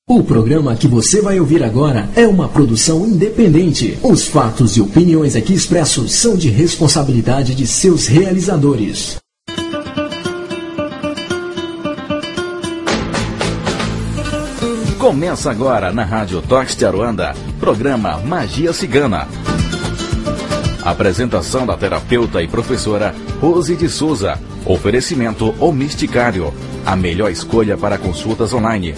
O programa que você vai ouvir agora é uma produção independente. Os fatos e opiniões aqui expressos são de responsabilidade de seus realizadores. Começa agora na Rádio Toques de Aruanda, programa Magia Cigana. Apresentação da terapeuta e professora Rose de Souza. Oferecimento O Misticário, a melhor escolha para consultas online.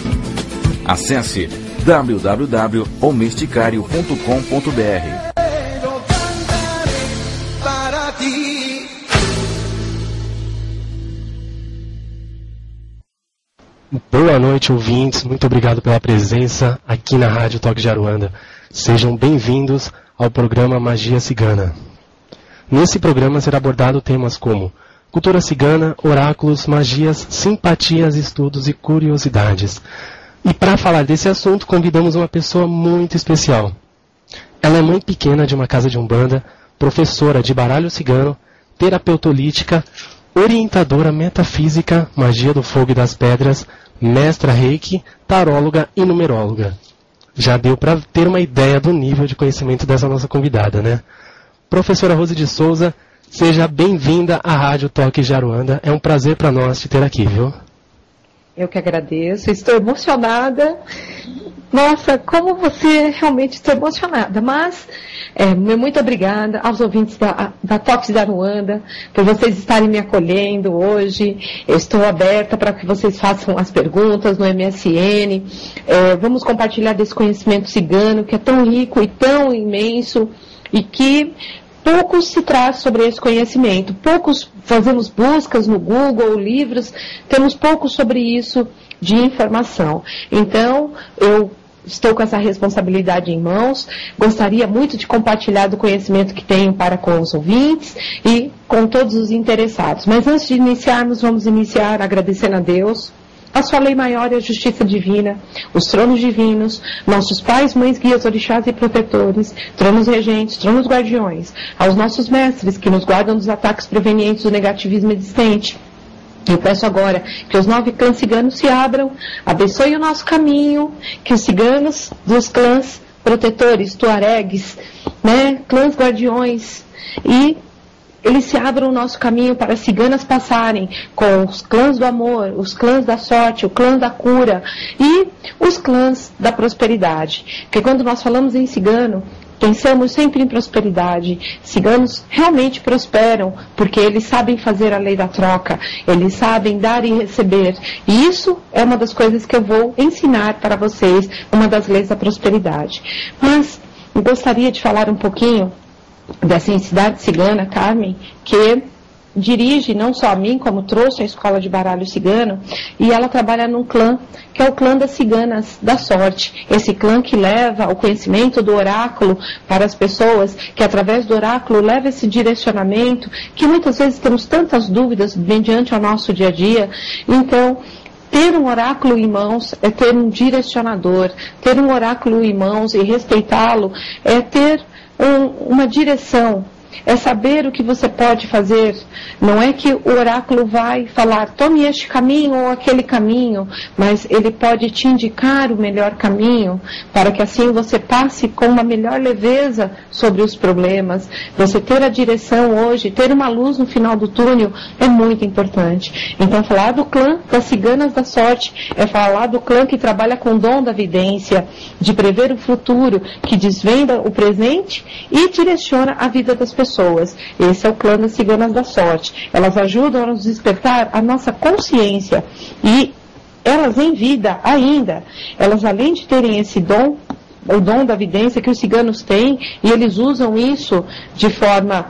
Acesse www.omisticário.com.br. Boa noite, ouvintes. Muito obrigado pela presença aqui na Rádio Toques de Aruanda. Sejam bem-vindos ao programa Magia Cigana. Nesse programa será abordado temas como cultura cigana, oráculos, magias, simpatias, estudos e curiosidades. E para falar desse assunto, convidamos uma pessoa muito especial. Ela é mãe pequena de uma casa de umbanda, professora de baralho cigano, terapeuta holística, orientadora metafísica, magia do fogo e das pedras, mestra reiki, taróloga e numeróloga. Já deu para ter uma ideia do nível de conhecimento dessa nossa convidada, né? Professora Rose de Souza, seja bem-vinda à Rádio Toques de Aruanda. É um prazer para nós te ter aqui, viu? Eu que agradeço, estou emocionada. Nossa, como você realmente estou emocionada. Mas, muito obrigada aos ouvintes da Toques de Aruanda, por vocês estarem me acolhendo hoje. Eu estou aberta para que vocês façam as perguntas no MSN. Vamos compartilhar desse conhecimento cigano, que é tão rico e tão imenso, e que pouco se traz sobre esse conhecimento. Poucos fazemos buscas no Google, livros, temos pouco sobre isso de informação. Então, eu estou com essa responsabilidade em mãos, gostaria muito de compartilhar do conhecimento que tenho para com os ouvintes e com todos os interessados. Mas antes de iniciarmos, vamos iniciar agradecendo a Deus, a sua lei maior e a justiça divina, os tronos divinos, nossos pais, mães, guias, orixás e protetores, tronos regentes, tronos guardiões, aos nossos mestres que nos guardam dos ataques provenientes do negativismo existente. Eu peço agora que os 9 clãs ciganos se abram, abençoe o nosso caminho, que os ciganos dos clãs protetores, tuaregues, clãs guardiões e eles se abram o nosso caminho para as ciganas passarem com os clãs do amor, os clãs da sorte, o clã da cura e os clãs da prosperidade. Porque quando nós falamos em cigano, pensamos sempre em prosperidade. Ciganos realmente prosperam porque eles sabem fazer a lei da troca, eles sabem dar e receber. E isso é uma das coisas que eu vou ensinar para vocês, uma das leis da prosperidade. Mas eu gostaria de falar um pouquinho dessa entidade cigana, Carmen, que dirige não só a mim, como trouxe a escola de baralho cigano, e ela trabalha num clã, que é o clã das ciganas da sorte. Esse clã que leva o conhecimento do oráculo para as pessoas, que através do oráculo leva esse direcionamento, que muitas vezes temos tantas dúvidas mediante ao nosso dia a dia. Então, ter um oráculo em mãos é ter um direcionador, ter um oráculo em mãos e respeitá-lo é ter uma direção, é saber o que você pode fazer. Não é que o oráculo vai falar, tome este caminho ou aquele caminho, mas ele pode te indicar o melhor caminho, para que assim você passe com uma melhor leveza sobre os problemas. Você ter a direção hoje, ter uma luz no final do túnel, é muito importante. Então, falar do clã das ciganas da sorte, é falar do clã que trabalha com o dom da vidência, de prever o futuro, que desvenda o presente e direciona a vida das pessoas. Esse é o clã das ciganas da sorte. Elas ajudam a nos despertar a nossa consciência e elas em vida ainda, elas além de terem esse dom, o dom da vidência que os ciganos têm, e eles usam isso de forma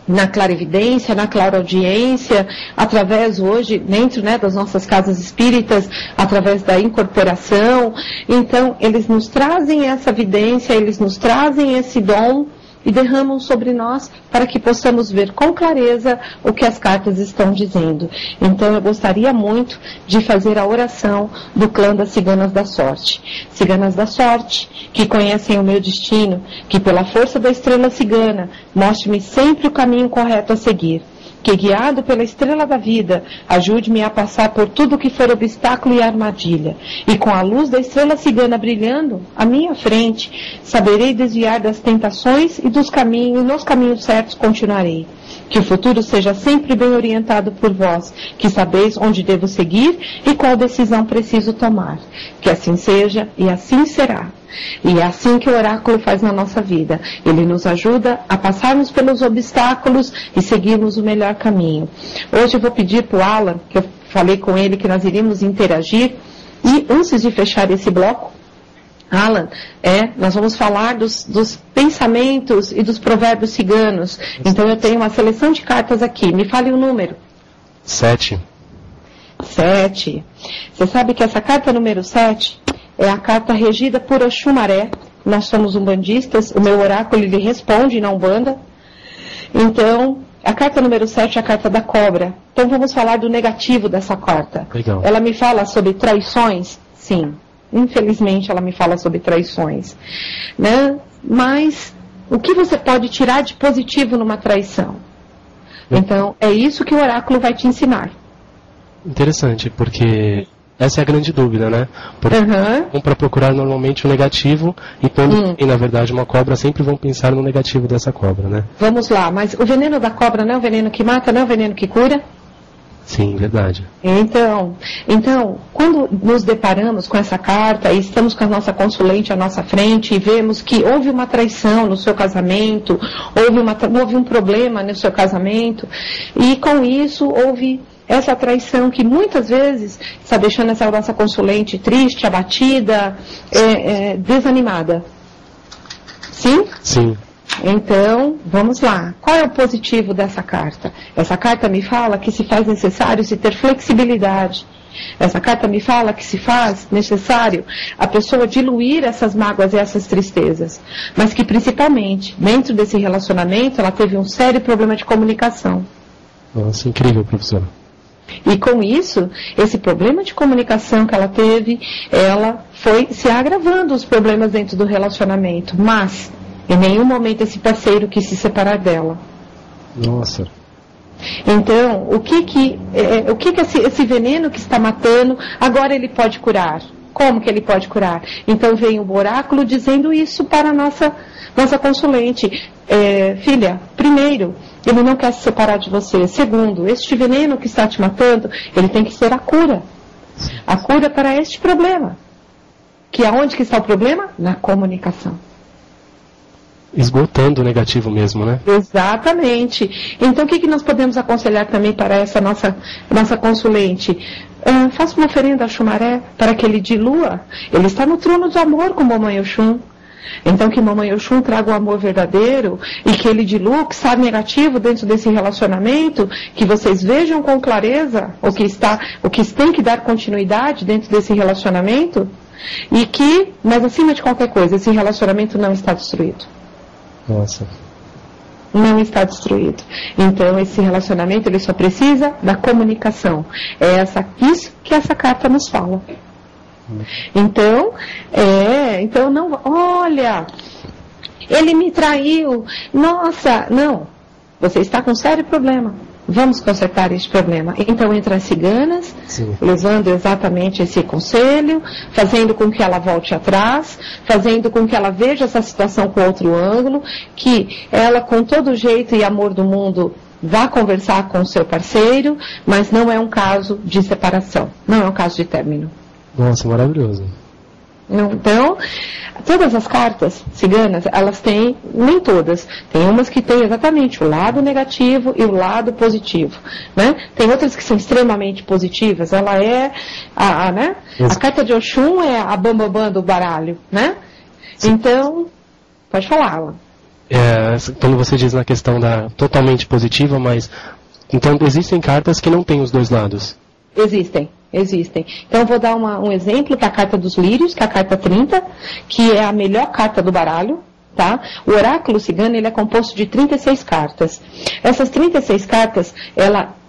na clarividência, na clareaudiência, através hoje, dentro das nossas casas espíritas, através da incorporação. Então, eles nos trazem essa vidência, eles nos trazem esse dom e derramam sobre nós para que possamos ver com clareza o que as cartas estão dizendo. Então eu gostaria muito de fazer a oração do clã das ciganas da sorte. Ciganas da sorte, que conhecem o meu destino, que pela força da estrela cigana, mostre-me sempre o caminho correto a seguir. que, guiado pela estrela da vida, ajude-me a passar por tudo que for obstáculo e armadilha. E com a luz da estrela cigana brilhando à minha frente, saberei desviar das tentações e dos caminhos, e nos caminhos certos continuarei. Que o futuro seja sempre bem orientado por vós, que sabeis onde devo seguir e qual decisão preciso tomar. Que assim seja e assim será. E é assim que o oráculo faz na nossa vida. Ele nos ajuda a passarmos pelos obstáculos e seguirmos o melhor caminho. Hoje eu vou pedir para o Alan, que eu falei com ele que nós iríamos interagir, e antes de fechar esse bloco, Alan, nós vamos falar dos pensamentos e dos provérbios ciganos. Então eu tenho uma seleção de cartas aqui. Me fale o número. 7. 7. Você sabe que essa carta número 7 é a carta regida por Oxumaré. Nós somos umbandistas, o meu oráculo ele responde na Umbanda. Então, a carta número 7 é a carta da cobra. Então vamos falar do negativo dessa carta. Legal. Ela me fala sobre traições? Sim. Infelizmente ela me fala sobre traições, né? Mas o que você pode tirar de positivo numa traição? Então é isso que o oráculo vai te ensinar. Interessante, porque essa é a grande dúvida, né? Porque para procurar normalmente o negativo, e quando tem na verdade uma cobra, sempre vão pensar no negativo dessa cobra, né? Vamos lá, mas o veneno da cobra não é o veneno que mata, não é o veneno que cura? Sim, verdade. Então, quando nos deparamos com essa carta e estamos com a nossa consulente à nossa frente e vemos que houve uma traição no seu casamento, houve um problema no seu casamento, e com isso houve essa traição que muitas vezes está deixando essa nossa consulente triste, abatida, desanimada. Sim? Sim. Então, vamos lá. Qual é o positivo dessa carta? Essa carta me fala que se faz necessário se ter flexibilidade. Essa carta me fala que se faz necessário a pessoa diluir essas mágoas e essas tristezas. Mas que principalmente, dentro desse relacionamento, ela teve um sério problema de comunicação. Nossa, incrível, professora. E com isso, esse problema de comunicação que ela teve, ela foi se agravando os problemas dentro do relacionamento. Mas em nenhum momento esse parceiro quis se separar dela. Nossa. Então, o que esse veneno que está matando, agora ele pode curar? Como que ele pode curar? Então vem o oráculo dizendo isso para a nossa consulente. Filha, primeiro, ele não quer se separar de você. Segundo, este veneno que está te matando, ele tem que ser a cura. A cura para este problema. Que aonde que está o problema? Na comunicação. Esgotando o negativo mesmo, né? Exatamente. Então, o que nós podemos aconselhar também para essa nossa consulente? Faça uma oferenda a Xumaré para que ele dilua. Ele está no trono do amor com Mamãe Oxum. Então, que Mamãe Oxum traga o amor verdadeiro e que ele dilua o que está negativo dentro desse relacionamento, que vocês vejam com clareza o que tem que dar continuidade dentro desse relacionamento e que, mas acima de qualquer coisa, esse relacionamento não está destruído. Nossa. Não está destruído. Então, esse relacionamento, ele só precisa da comunicação. É isso que essa carta nos fala. Então, não, olha, ele me traiu. Nossa, não. Você está com um sério problema. Vamos consertar este problema. Então, entre as ciganas, sim, levando exatamente esse conselho, fazendo com que ela volte atrás, fazendo com que ela veja essa situação com outro ângulo, que ela, com todo o jeito e amor do mundo, vá conversar com o seu parceiro, mas não é um caso de separação, não é um caso de término. Nossa, maravilhoso. Então, todas as cartas ciganas, elas têm, nem todas, tem umas que têm exatamente o lado negativo e o lado positivo, né? Tem outras que são extremamente positivas, ela é, né? A carta de Oxum é a bambambam do baralho, né? Sim. Então, pode falar, Alan. Quando você diz na questão da totalmente positiva, mas, então existem cartas que não têm os dois lados? Existem. Então eu vou dar um exemplo, que é a carta dos lírios, que é a carta 30, que é a melhor carta do baralho, tá? O oráculo cigano, ele é composto de 36 cartas. Essas 36 cartas,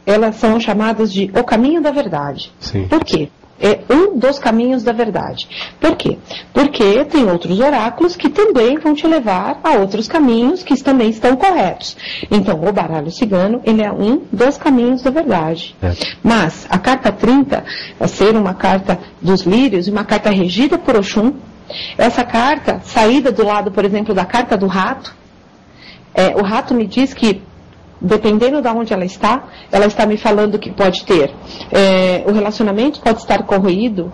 elas são chamadas de o caminho da verdade. Sim. Por quê? é um dos caminhos da verdade. Por quê? Porque tem outros oráculos que também vão te levar a outros caminhos que também estão corretos. Então, o baralho cigano, ele é um dos caminhos da verdade. Mas a carta 30 vai ser uma carta dos lírios, uma carta regida por Oxum. Essa carta, saída do lado, por exemplo, da carta do rato, o rato me diz que, dependendo de onde ela está me falando que pode ter, o relacionamento pode estar corroído,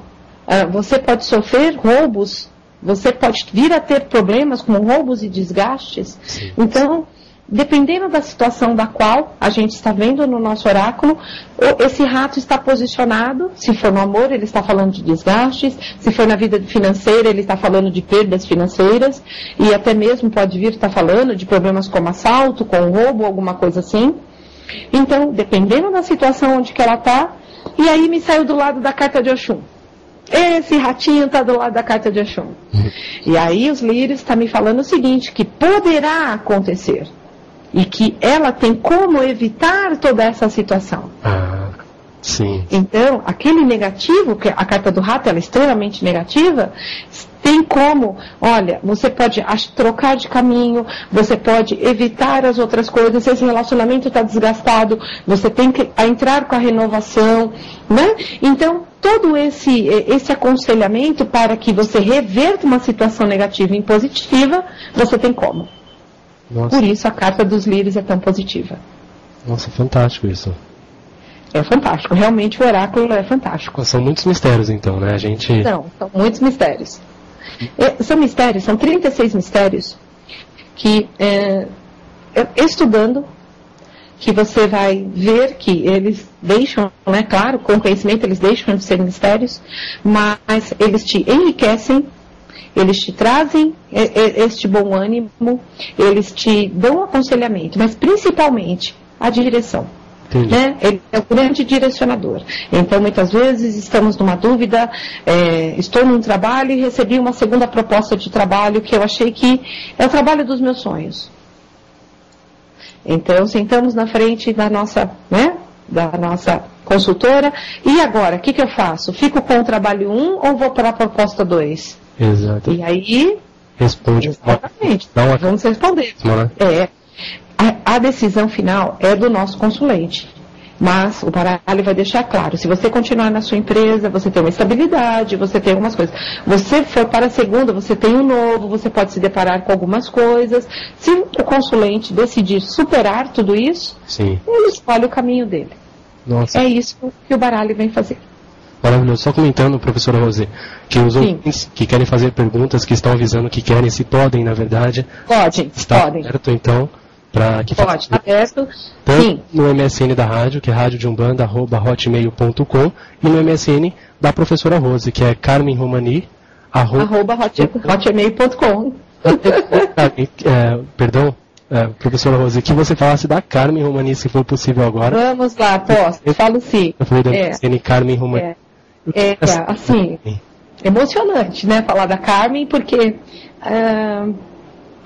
você pode sofrer roubos, você pode vir a ter problemas como roubos e desgastes. Sim. Então, dependendo da situação da qual a gente está vendo no nosso oráculo, esse rato está posicionado. Se for no amor, ele está falando de desgastes. Se for na vida financeira, ele está falando de perdas financeiras. E até mesmo pode vir estar falando de problemas como assalto, com roubo, alguma coisa assim. Então, dependendo da situação onde que ela está, e aí me saiu do lado da carta de Oxum. Esse ratinho está do lado da carta de Oxum. E aí os lírios estão me falando o seguinte, que poderá acontecer. E que ela tem como evitar toda essa situação. Sim. Então, aquele negativo, que a carta do rato ela é extremamente negativa, tem como, olha, você pode trocar de caminho, você pode evitar as outras coisas, se esse relacionamento está desgastado, você tem que entrar com a renovação, né? Então, todo esse aconselhamento para que você reverta uma situação negativa em positiva, você tem como. Nossa. Por isso a carta dos lírios é tão positiva. Nossa, fantástico isso. É fantástico, realmente o oráculo é fantástico. São muitos mistérios então, né? Não, são muitos mistérios. São mistérios, são 36 mistérios que, estudando, que você vai ver que eles deixam, né, claro, com conhecimento eles deixam de ser mistérios, mas eles te enriquecem. Eles te trazem este bom ânimo, eles te dão aconselhamento, mas principalmente a direção. Né? Ele é o grande direcionador. Então, muitas vezes, estamos numa dúvida, estou num trabalho e recebi uma segunda proposta de trabalho que eu achei que é o trabalho dos meus sonhos. Então, sentamos na frente da nossa consultora, e agora, o que eu faço? Fico com o trabalho 1 ou vou para a proposta 2? Exato. E aí, responde. Exatamente. Vamos responder. A decisão final é do nosso consulente. Mas o baralho vai deixar claro, se você continuar na sua empresa, você tem uma estabilidade, você tem algumas coisas. Você for para a segunda, você tem um novo, você pode se deparar com algumas coisas. Se o consulente decidir superar tudo isso, sim, ele escolhe o caminho dele. Nossa. É isso que o baralho vem fazer. Maravilhoso. Só comentando, professora Rosê, que os ouvintes que querem fazer perguntas, que estão avisando que querem, se podem, na verdade. Podem. Aberto, então, para que pode, está aberto. Sim. No MSN da rádio, que é radiodeumbanda@hotmail.com, e no MSN da professora Rose, que é carmenromani, @hotmail.com. Perdão, professora Rose, que você falasse da Carmen Romani, se for possível agora. Vamos lá, posso, falo sim. Eu falei da MSN Carmen Romani. Assim, emocionante, né, falar da Carmen, porque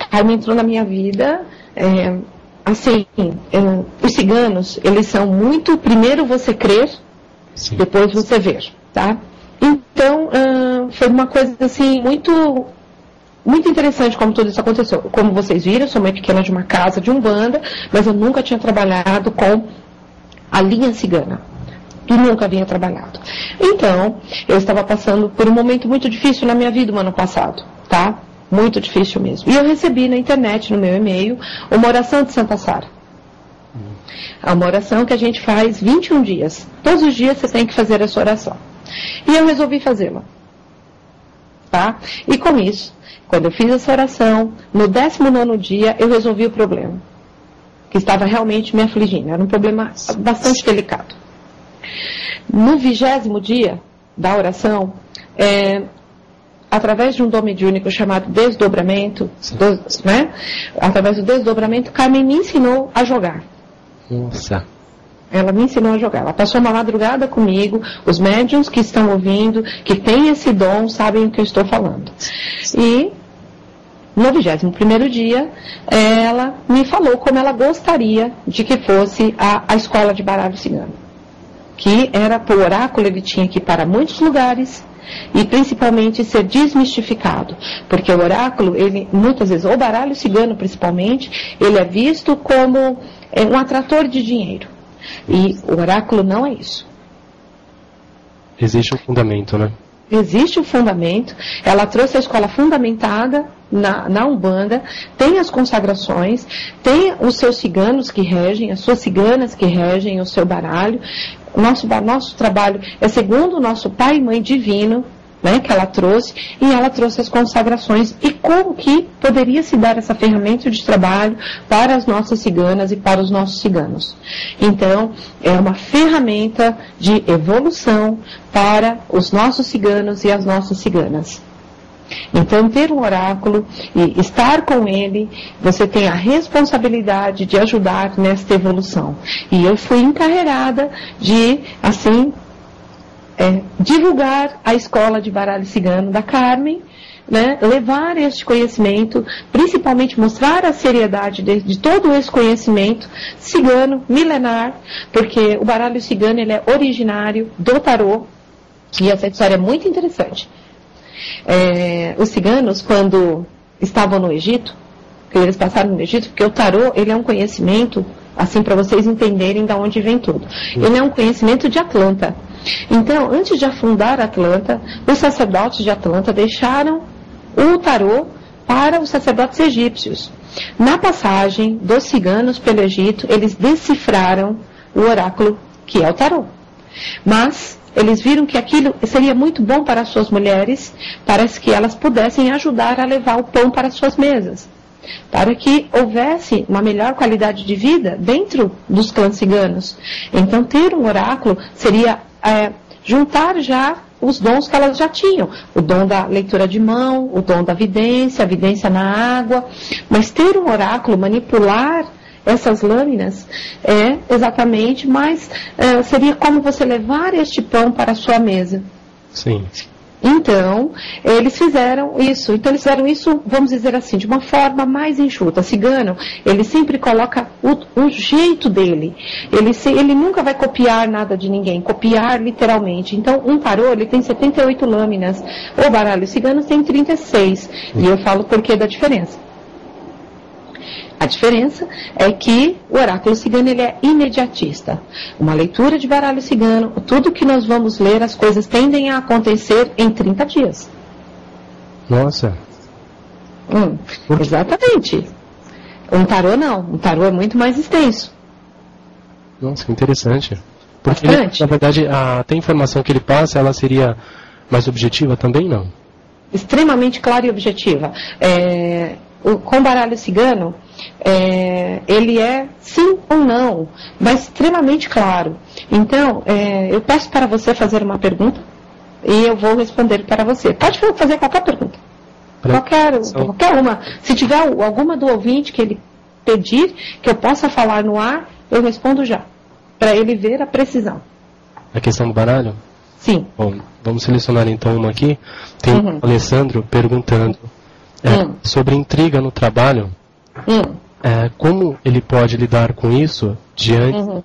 Carmen entrou na minha vida, os ciganos, eles são muito, primeiro você crer, sim, depois você ver, tá? Então, foi uma coisa, assim, muito interessante como tudo isso aconteceu. Como vocês viram, eu sou mãe pequena de uma casa de Umbanda, mas eu nunca tinha trabalhado com a linha cigana. E nunca havia trabalhado. Então, eu estava passando por um momento muito difícil na minha vida no ano passado, tá? Muito difícil mesmo. E eu recebi na internet, no meu e-mail, uma oração de Santa Sara. É uma oração que a gente faz 21 dias. Todos os dias você tem que fazer essa oração. E eu resolvi fazê-la. Tá? E com isso, quando eu fiz essa oração, no 19º dia, eu resolvi o problema. Que estava realmente me afligindo. Era um problema bastante delicado. No 20º dia da oração, através de um dom mediúnico chamado desdobramento, né? Através do desdobramento, Carmen me ensinou a jogar. Nossa. Ela me ensinou a jogar. Ela passou uma madrugada comigo, os médiuns que estão ouvindo, que têm esse dom, sabem o que eu estou falando. E no 21º dia, ela me falou como ela gostaria de que fosse a escola de baralho cigano. que era o oráculo, ele tinha que ir para muitos lugares e principalmente ser desmistificado, porque o oráculo, ele muitas vezes, o baralho cigano principalmente, ele é visto como um atrator de dinheiro, e o oráculo não é isso. Existe um fundamento, né? Existe um fundamento. Ela trouxe a escola fundamentada na Umbanda, tem as consagrações, tem os seus ciganos que regem, as suas ciganas que regem o seu baralho. Nosso trabalho é segundo o nosso pai e mãe divino, né, que ela trouxe, e ela trouxe as consagrações e como que poderia se dar essa ferramenta de trabalho para as nossas ciganas e para os nossos ciganos. Então, é uma ferramenta de evolução para os nossos ciganos e as nossas ciganas. Então, ter um oráculo e estar com ele, você tem a responsabilidade de ajudar nesta evolução. E eu fui encarregada de, assim, divulgar a escola de baralho cigano da Carmen, né, levar este conhecimento, principalmente mostrar a seriedade de todo esse conhecimento cigano, milenar, porque o baralho cigano ele é originário do tarô, e essa história é muito interessante. Os ciganos, quando estavam no Egito, que eles passaram no Egito, porque o tarô ele é um conhecimento, assim, para vocês entenderem de onde vem tudo. Ele é um conhecimento de Atlanta. Então, antes de afundar Atlanta, os sacerdotes de Atlanta deixaram o tarô para os sacerdotes egípcios. Na passagem dos ciganos pelo Egito, eles decifraram o oráculo, que é o tarô. Mas eles viram que aquilo seria muito bom para as suas mulheres, para que elas pudessem ajudar a levar o pão para as suas mesas, para que houvesse uma melhor qualidade de vida dentro dos clãs ciganos. Então, ter um oráculo seria juntar já os dons que elas já tinham, o dom da leitura de mão, o dom da vidência, a vidência na água, mas ter um oráculo, manipular essas lâminas exatamente, mas seria como você levar este pão para a sua mesa. Sim. Então, eles fizeram isso. Então, eles fizeram isso, vamos dizer assim, de uma forma mais enxuta. Cigano, ele sempre coloca o jeito dele. Ele nunca vai copiar nada de ninguém, copiar literalmente. Então, um tarô, ele tem 78 lâminas. O baralho cigano tem 36. E eu falo por que da diferença. A diferença é que o oráculo cigano ele é imediatista. Uma leitura de baralho cigano, tudo que nós vamos ler, as coisas tendem a acontecer em 30 dias. Nossa. Exatamente. Um tarô não. Um tarô é muito mais extenso. Nossa, que interessante. Porque Bastante. Na verdade, até a informação que ele passa, ela seria mais objetiva também, não? Extremamente clara e objetiva. Com baralho cigano, ele é sim ou não, mas extremamente claro. Então, eu peço para você fazer uma pergunta e eu vou responder para você. Pode fazer qualquer pergunta. Qualquer uma. Se tiver alguma do ouvinte que ele pedir, que eu possa falar no ar, eu respondo já. Para ele ver a precisão. A questão do baralho? Sim. Bom, vamos selecionar então uma aqui. Tem o Alessandro perguntando sobre intriga no trabalho. Como ele pode lidar com isso diante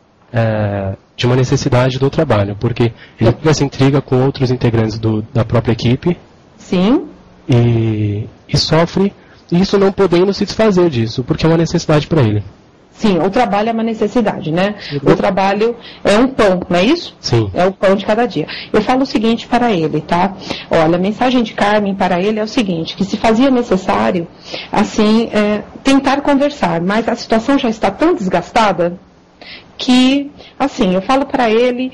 de uma necessidade do trabalho? Porque ele tem essa intriga com outros integrantes da própria equipe. Sim. E sofre, isso não podendo se desfazer disso, porque é uma necessidade para ele. Sim, o trabalho é uma necessidade, né? O trabalho é um pão, não é isso? Sim. É o pão de cada dia. Eu falo o seguinte para ele, tá? Olha, a mensagem de Carmen para ele é o seguinte, que se fazia necessário, assim, tentar conversar, mas a situação já está tão desgastada que, assim, eu falo para ele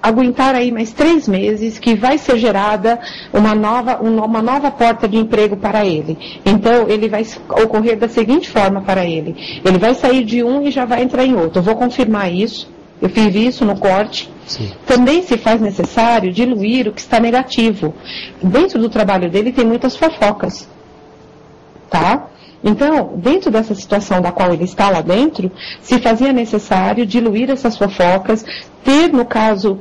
aguentar aí mais 3 meses, que vai ser gerada uma nova porta de emprego para ele. Então, ele vai ocorrer da seguinte forma para ele. Ele vai sair de um e já vai entrar em outro. Eu vou confirmar isso. Eu fiz isso no corte. Sim. Também se faz necessário diluir o que está negativo. Dentro do trabalho dele tem muitas fofocas. Tá? Então, dentro dessa situação da qual ele está lá dentro, se fazia necessário diluir essas fofocas, ter, no caso,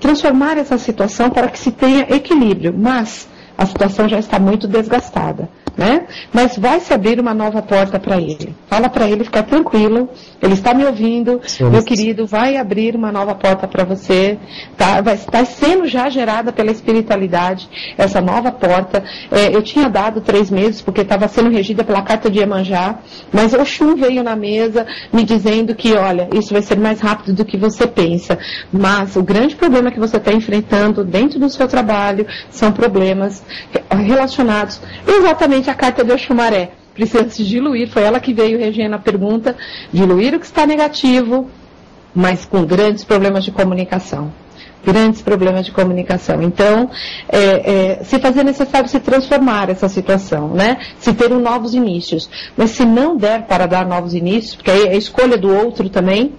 transformar essa situação para que se tenha equilíbrio. Mas a situação já está muito desgastada. né? Mas vai se abrir uma nova porta para ele. Fala para ele ficar tranquilo. Ele está me ouvindo, meu querido, vai abrir uma nova porta para você, tá? Está sendo já gerada pela espiritualidade essa nova porta. Eu tinha dado 3 meses porque estava sendo regida pela carta de Iemanjá, mas Oxum veio na mesa me dizendo que, olha, isso vai ser mais rápido do que você pensa. Mas o grande problema que você está enfrentando dentro do seu trabalho são problemas relacionados exatamente à carta de Oxumaré. Precisa se diluir, foi ela que veio regendo a pergunta, diluir o que está negativo, mas com grandes problemas de comunicação. Grandes problemas de comunicação. Então, se fazer necessário se transformar essa situação, né? Se ter novos inícios. Mas se não der para dar novos inícios, porque aí é a escolha do outro também,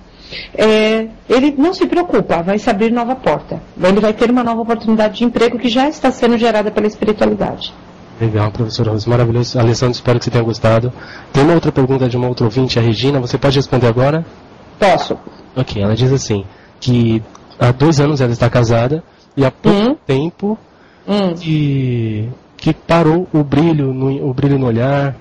ele não se preocupa, vai se abrir nova porta. Ele vai ter uma nova oportunidade de emprego que já está sendo gerada pela espiritualidade. Legal, professora Rose, maravilhoso. Alessandro, espero que você tenha gostado. Tem uma outra pergunta de uma outra ouvinte, a Regina, você pode responder agora? Posso. Ok, ela diz assim, que há 2 anos ela está casada e há pouco tempo que parou o brilho no olhar,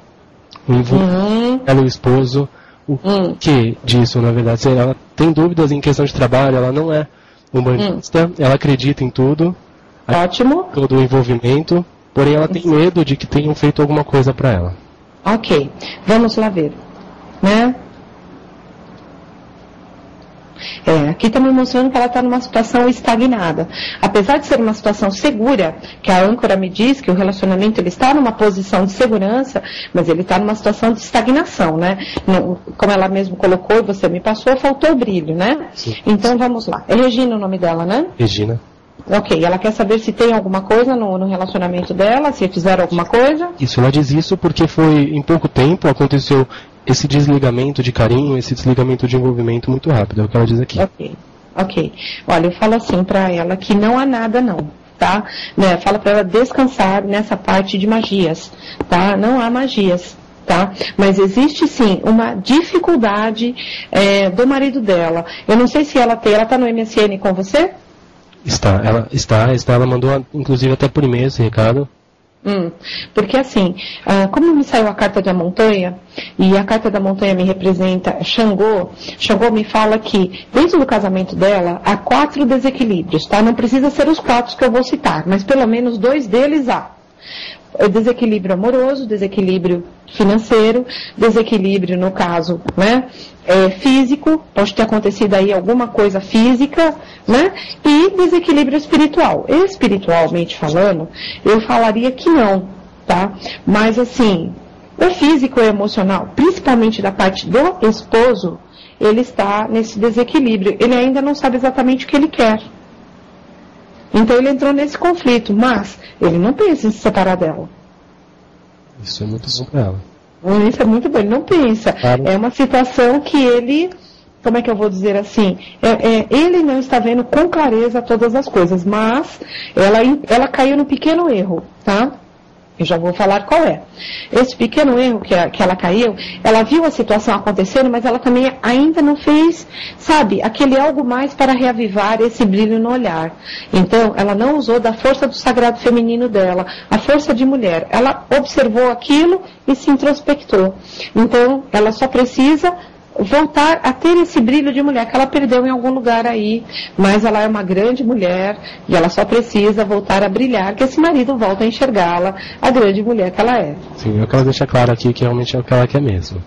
ela e o esposo. O que disso, na verdade? Ela tem dúvidas em questão de trabalho, ela não é humanista, ela acredita em tudo. Ótimo. Todo o envolvimento. Porém, ela tem medo de que tenham feito alguma coisa para ela. Ok, vamos lá ver. Né? Aqui está me mostrando que ela está numa situação estagnada. Apesar de ser uma situação segura, que a âncora me diz que o relacionamento ele está numa posição de segurança, mas ele está numa situação de estagnação, né? Como ela mesmo colocou e você me passou, faltou o brilho, né? Sim. Então vamos lá. É Regina o nome dela, né? Regina. Ok, ela quer saber se tem alguma coisa no relacionamento dela, se fizeram alguma coisa? Isso, ela diz isso porque foi em pouco tempo, aconteceu esse desligamento de carinho, esse desligamento de envolvimento muito rápido, é o que ela diz aqui. Ok. Olha, eu falo assim pra ela que não há nada não, tá? Né? Fala pra ela descansar nessa parte de magias, tá? Não há magias. Tá? Mas existe sim uma dificuldade do marido dela. Eu não sei se ela está no MSN com você? Ela mandou, inclusive, até por e-mail esse recado. Porque assim, como me saiu a carta da montanha, e a carta da montanha me representa Xangô me fala que dentro do casamento dela há 4 desequilíbrios, tá? Não precisa ser os 4 que eu vou citar, mas pelo menos 2 deles há. Desequilíbrio amoroso, desequilíbrio financeiro, desequilíbrio no caso, né, físico, pode ter acontecido aí alguma coisa física, né, e desequilíbrio espiritual. Espiritualmente falando, eu falaria que não, tá? Mas assim, o físico e emocional, principalmente da parte do esposo, ele está nesse desequilíbrio. Ele ainda não sabe exatamente o que ele quer. Então ele entrou nesse conflito, mas ele não pensa em se separar dela. Isso é muito bom para ela. Isso é muito bom, ele não pensa. Claro. É uma situação que ele, como é que eu vou dizer assim, ele não está vendo com clareza todas as coisas, mas ela caiu no pequeno erro, tá? Eu já vou falar qual é. Esse pequeno erro que ela caiu, ela viu a situação acontecendo, mas ela também ainda não fez, sabe, aquele algo mais para reavivar esse brilho no olhar. Então, ela não usou da força do sagrado feminino dela, a força de mulher. Ela observou aquilo e se introspectou. Então, ela só precisa voltar a ter esse brilho de mulher que ela perdeu em algum lugar aí, mas ela é uma grande mulher e ela só precisa voltar a brilhar, que esse marido volta a enxergá-la, a grande mulher que ela é. Sim, eu quero deixar claro aqui que realmente é o que ela quer mesmo.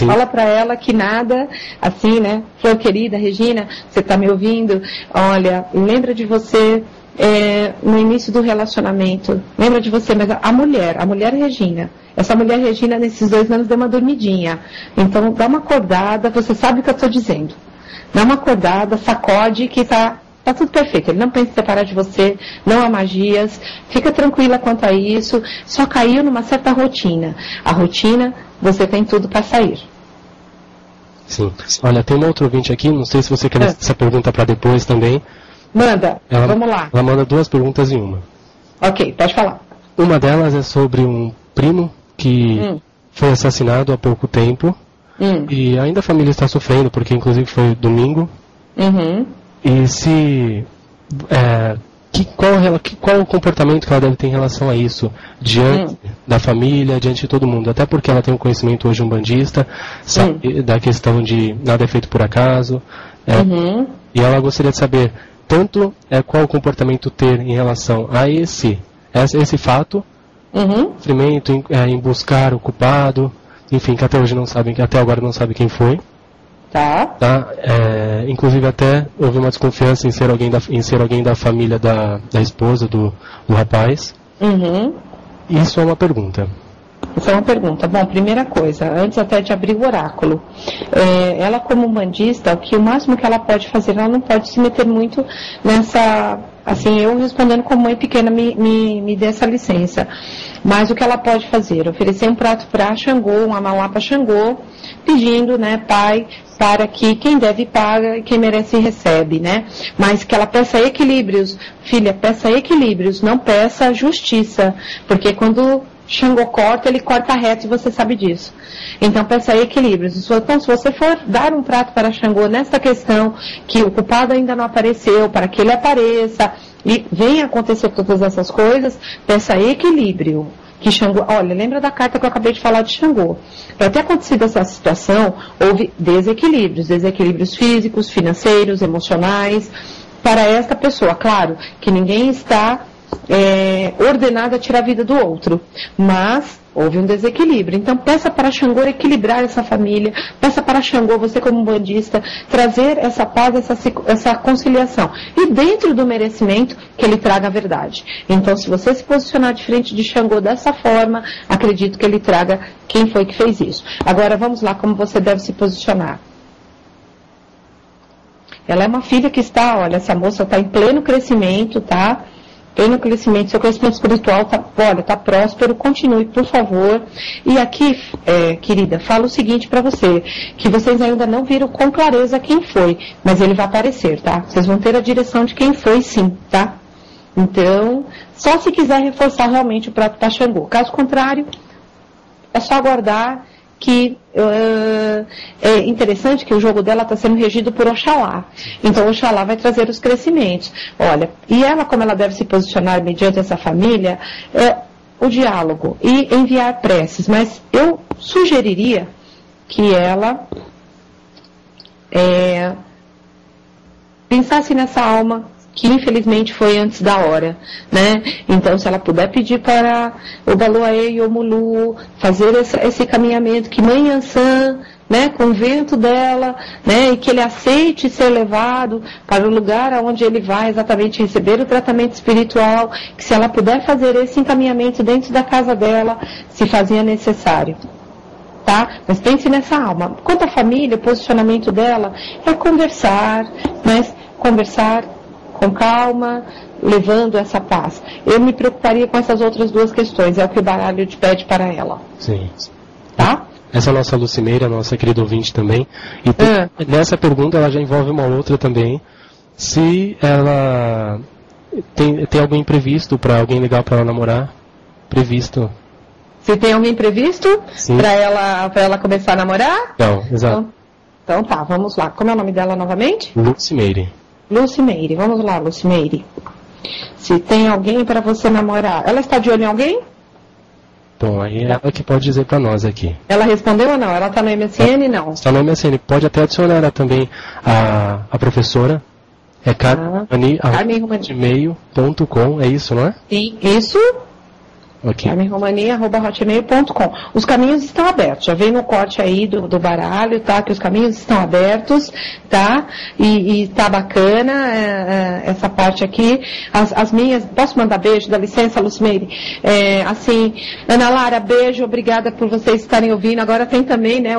Fala pra ela que nada, assim, né, Flor querida, Regina, você tá me ouvindo? Olha, lembra de você no início do relacionamento, lembra de você, mas a mulher Regina, essa mulher Regina nesses 2 anos deu uma dormidinha, então dá uma acordada, você sabe o que eu estou dizendo, dá uma acordada, sacode que tá tudo perfeito, ele não pensa em separar de você, não há magias, fica tranquila quanto a isso, só caiu numa certa rotina, a rotina você tem tudo para sair. Sim, olha, tem uma outra ouvinte aqui, não sei se você quer essa pergunta para depois também. Manda, vamos lá. Ela manda 2 perguntas em uma. Ok, pode falar. Uma delas é sobre um primo que foi assassinado há pouco tempo e ainda a família está sofrendo, porque inclusive foi domingo. E se qual o comportamento que ela deve ter em relação a isso, diante da família, diante de todo mundo? Até porque ela tem um conhecimento hoje umbandista, sabe da questão de nada é feito por acaso, e ela gostaria de saber tanto qual o comportamento ter em relação a esse fato, sofrimento em buscar o culpado, enfim, que até hoje não sabem, que até agora não sabe quem foi. Tá. Inclusive até houve uma desconfiança em ser alguém da família da esposa do rapaz. Isso é uma pergunta. Isso é uma pergunta. Bom, primeira coisa, antes até de abrir o oráculo, ela como umbandista, o máximo que ela pode fazer, ela não pode se meter muito nessa, assim, eu respondendo como mãe pequena me dê essa licença, mas o que ela pode fazer? Oferecer um prato para Xangô, uma malá para Xangô, pedindo, né, Pai, para que quem deve paga e quem merece recebe, né? Mas que ela peça equilíbrios, filha, peça equilíbrios, não peça justiça, porque quando Xangô corta, ele corta reto e você sabe disso. Então peça equilíbrios. Então se você for dar um prato para Xangô nessa questão, que o culpado ainda não apareceu, para que ele apareça e venha acontecer todas essas coisas, peça equilíbrio. Que Xangô, olha, lembra da carta que eu acabei de falar de Xangô? Para ter acontecido essa situação, houve desequilíbrios físicos, financeiros, emocionais, para esta pessoa. Claro que ninguém está ordenado a tirar a vida do outro, mas houve um desequilíbrio. Então peça para Xangô equilibrar essa família, peça para Xangô, você como umbandista, trazer essa paz, essa conciliação. E dentro do merecimento, que ele traga a verdade. Então se você se posicionar de frente de Xangô dessa forma, acredito que ele traga quem foi que fez isso. Agora vamos lá, como você deve se posicionar. Ela é uma filha que está, olha, essa moça está em pleno crescimento, tá? Pleno crescimento, seu crescimento espiritual está próspero, continue, por favor. E aqui, querida, falo o seguinte para você, que vocês ainda não viram com clareza quem foi, mas ele vai aparecer, tá? Vocês vão ter a direção de quem foi, sim, tá? Então, só se quiser reforçar realmente o prato para Xangô. Caso contrário, é só aguardar que é interessante que o jogo dela está sendo regido por Oxalá. Então Oxalá vai trazer os crescimentos. Olha, e ela, como ela deve se posicionar mediante essa família, o diálogo e enviar preces. Mas eu sugeriria que ela pensasse nessa alma que infelizmente foi antes da hora, né? Então, se ela puder pedir para o Baluaê e o Mulu fazer esse caminhamento, que Mãe Yansan, né, com o vento dela, né, e que ele aceite ser levado para o lugar aonde ele vai exatamente receber o tratamento espiritual, que se ela puder fazer esse encaminhamento dentro da casa dela, se fazia necessário. Tá? Mas pense nessa alma. Quanto à família, o posicionamento dela é conversar, mas conversar com calma, levando essa paz. Eu me preocuparia com essas outras duas questões, é o que o baralho te pede para ela. Sim. Tá? Essa é a nossa Lucimeira, a nossa querida ouvinte também. E nessa pergunta ela já envolve uma outra também. Se ela tem algum imprevisto para alguém legal para ela namorar? Previsto. Se tem alguém previsto para ela começar a namorar? Não, exato. Então tá, vamos lá. Como é o nome dela novamente? Lucimeire. Lucimeire, vamos lá, Lucimeire. Se tem alguém para você namorar, ela está de olho em alguém? Bom, aí é ela que pode dizer para nós aqui. Ela respondeu ou não? Ela está no MSN? Não. Está no MSN. Pode até adicionar ela também a professora. É carmeni@hotmail.com, é isso, não é? Sim, isso. Okay. carmenromania@hotmail.com. Os caminhos estão abertos, já vem no corte aí do baralho, tá? Que os caminhos estão abertos, tá? E tá bacana essa parte aqui. As minhas, posso mandar beijo, dá licença, Lucimeire? Assim, Ana Lara, beijo, obrigada por vocês estarem ouvindo. Agora tem também, né,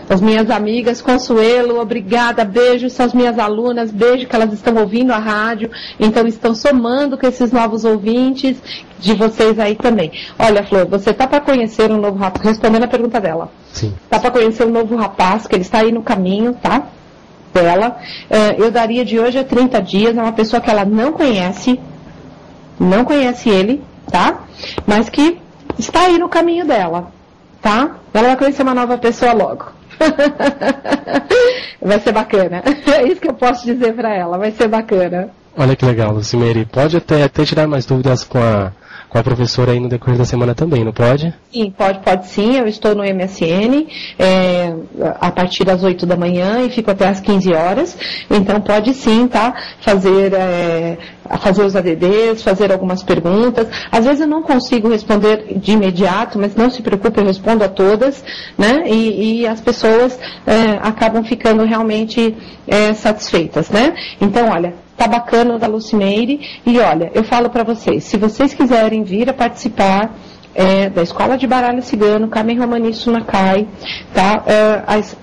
as minhas amigas, Consuelo, obrigada, beijo, são as minhas alunas, beijo que elas estão ouvindo a rádio, então estão somando com esses novos ouvintes de vocês aí também. Olha, Flor, você tá para conhecer um novo rapaz, respondendo a pergunta dela. Sim. Tá para conhecer um novo rapaz, que ele está aí no caminho, tá? Dela. Eu daria de hoje a 30 dias, é uma pessoa que ela não conhece ele, tá? Mas que está aí no caminho dela, tá? Ela vai conhecer uma nova pessoa logo. Vai ser bacana. É isso que eu posso dizer para ela, vai ser bacana. Olha que legal, Lucimeire. Pode até tirar mais dúvidas com a professora aí no decorrer da semana também, não pode? Sim, pode sim. Eu estou no MSN a partir das 8 da manhã e fico até às 15 horas. Então pode sim, tá? Fazer os ADDs, fazer algumas perguntas. Às vezes eu não consigo responder de imediato, mas não se preocupe, eu respondo a todas, né? E as pessoas acabam ficando realmente satisfeitas, né? Então, olha, tá bacana da Lucimeire. E olha, eu falo para vocês, se vocês quiserem vir a participar da Escola de Baralho Cigano, Carmen Romani Sunacai, tá?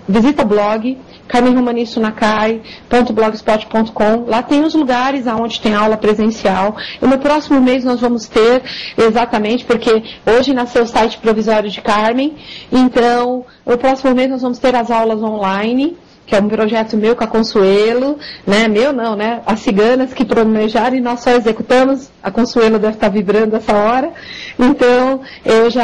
Visita o blog, carmenromanisunacai.blogspot.com. Lá tem os lugares onde tem aula presencial. E no próximo mês nós vamos ter, exatamente, porque hoje nasceu o site provisório de Carmen, então no próximo mês nós vamos ter as aulas online, que é um projeto meu com a Consuelo, né? Meu não, né? As ciganas que planejaram e nós só executamos. A Consuelo deve estar vibrando essa hora. Então,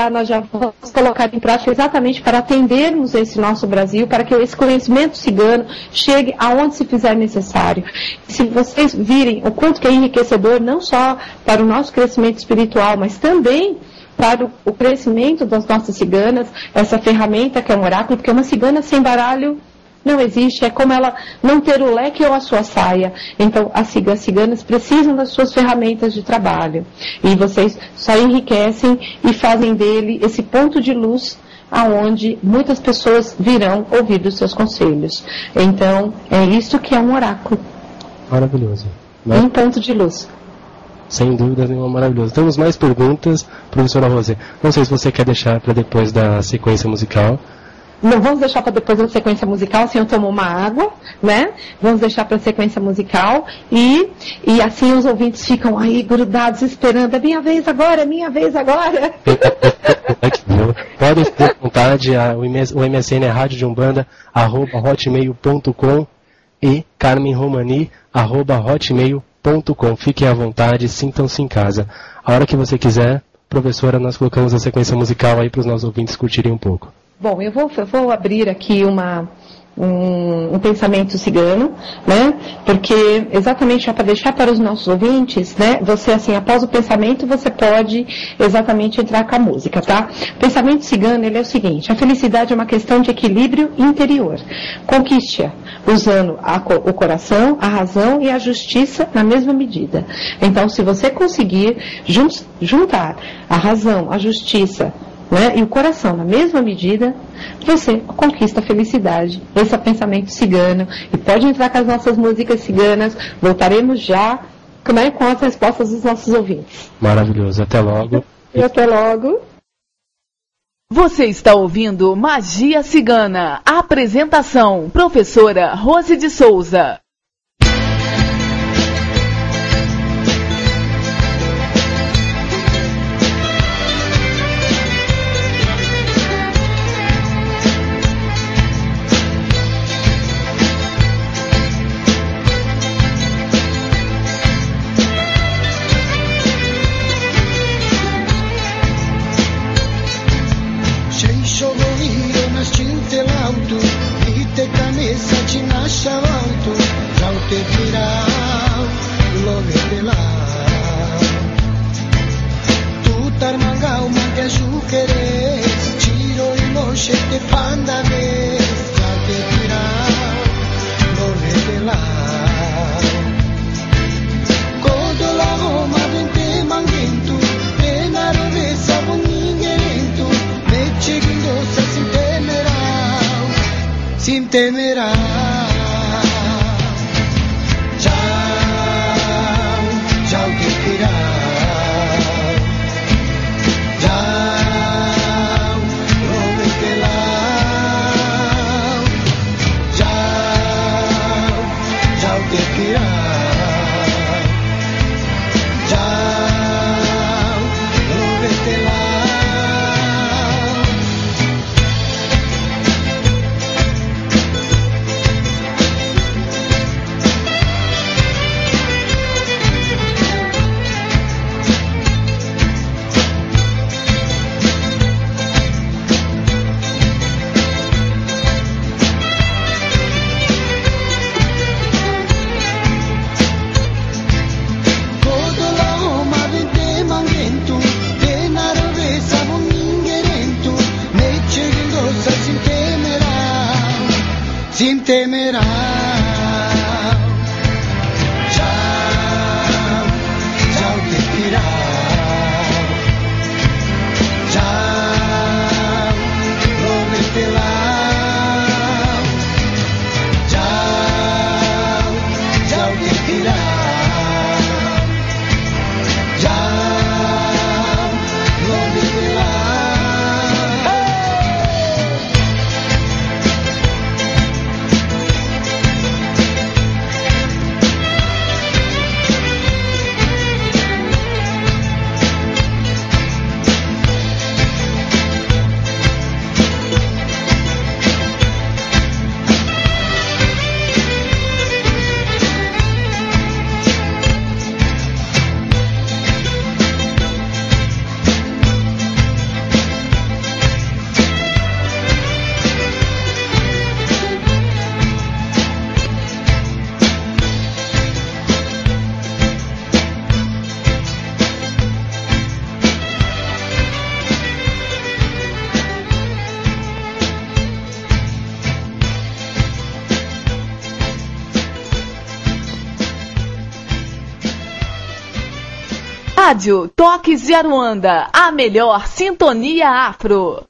nós já vamos colocar em prática exatamente para atendermos esse nosso Brasil, para que esse conhecimento cigano chegue aonde se fizer necessário. Se vocês virem o quanto que é enriquecedor, não só para o nosso crescimento espiritual, mas também para o crescimento das nossas ciganas, essa ferramenta que é um oráculo, porque uma cigana sem baralho não existe, é como ela não ter o leque ou a sua saia. Então, as ciganas precisam das suas ferramentas de trabalho. E vocês só enriquecem e fazem dele esse ponto de luz aonde muitas pessoas virão ouvir dos seus conselhos. Então, é isso que é um oráculo. Maravilhoso. Um ponto de luz. Sem dúvidas nenhuma, maravilhoso. Temos mais perguntas, professora Rose. Não sei se você quer deixar para depois da sequência musical. Não vamos deixar para depois da sequência musical, assim eu tomo uma água, né? Vamos deixar para a sequência musical e assim os ouvintes ficam aí grudados esperando. É minha vez agora, é minha vez agora. Podem ter vontade, o MSN é radiodeumbanda@hotmail.com e carmenromani@hotmail.com. Fiquem à vontade, sintam-se em casa. A hora que você quiser, professora, nós colocamos a sequência musical aí para os nossos ouvintes curtirem um pouco. Bom, eu vou abrir aqui um pensamento cigano, né? Porque exatamente para deixar para os nossos ouvintes, né? Você, assim, após o pensamento, você pode exatamente entrar com a música, tá? O pensamento cigano, ele é o seguinte: a felicidade é uma questão de equilíbrio interior. Conquiste-a usando o coração, a razão e a justiça na mesma medida. Então, se você conseguir juntar a razão, a justiça, né, e o coração na mesma medida, você conquista a felicidade. Esse é o pensamento cigano. E pode entrar com as nossas músicas ciganas. Voltaremos já, né, com as respostas dos nossos ouvintes. Maravilhoso. Até logo. E até logo. Você está ouvindo Magia Cigana. Apresentação: professora Rose de Souza. Temerá. Tchau, te dirá. Tchau, prometerá. Tchau, te dirá. Tchau, prometerá. Rádio Toques de Aruanda, a melhor sintonia afro.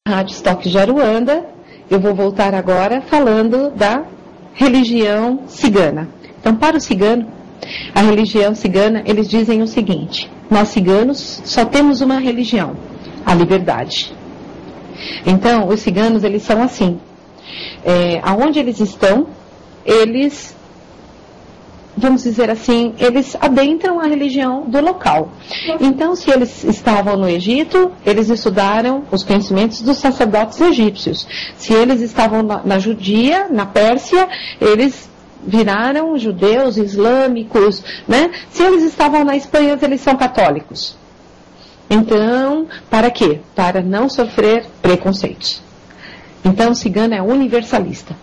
Rádio Toques de Aruanda. Eu vou voltar agora falando da religião cigana. Então, para o cigano, a religião cigana, eles dizem o seguinte: nós ciganos só temos uma religião, a liberdade. Então, os ciganos, eles são assim. Aonde eles estão, eles, vamos dizer assim, eles adentram a religião do local. Então, se eles estavam no Egito, eles estudaram os conhecimentos dos sacerdotes egípcios. Se eles estavam na Judia, na Pérsia, eles viraram judeus, islâmicos, né? Se eles estavam na Espanha, eles são católicos. Então, para quê? Para não sofrer preconceitos. Então, o cigano é universalista.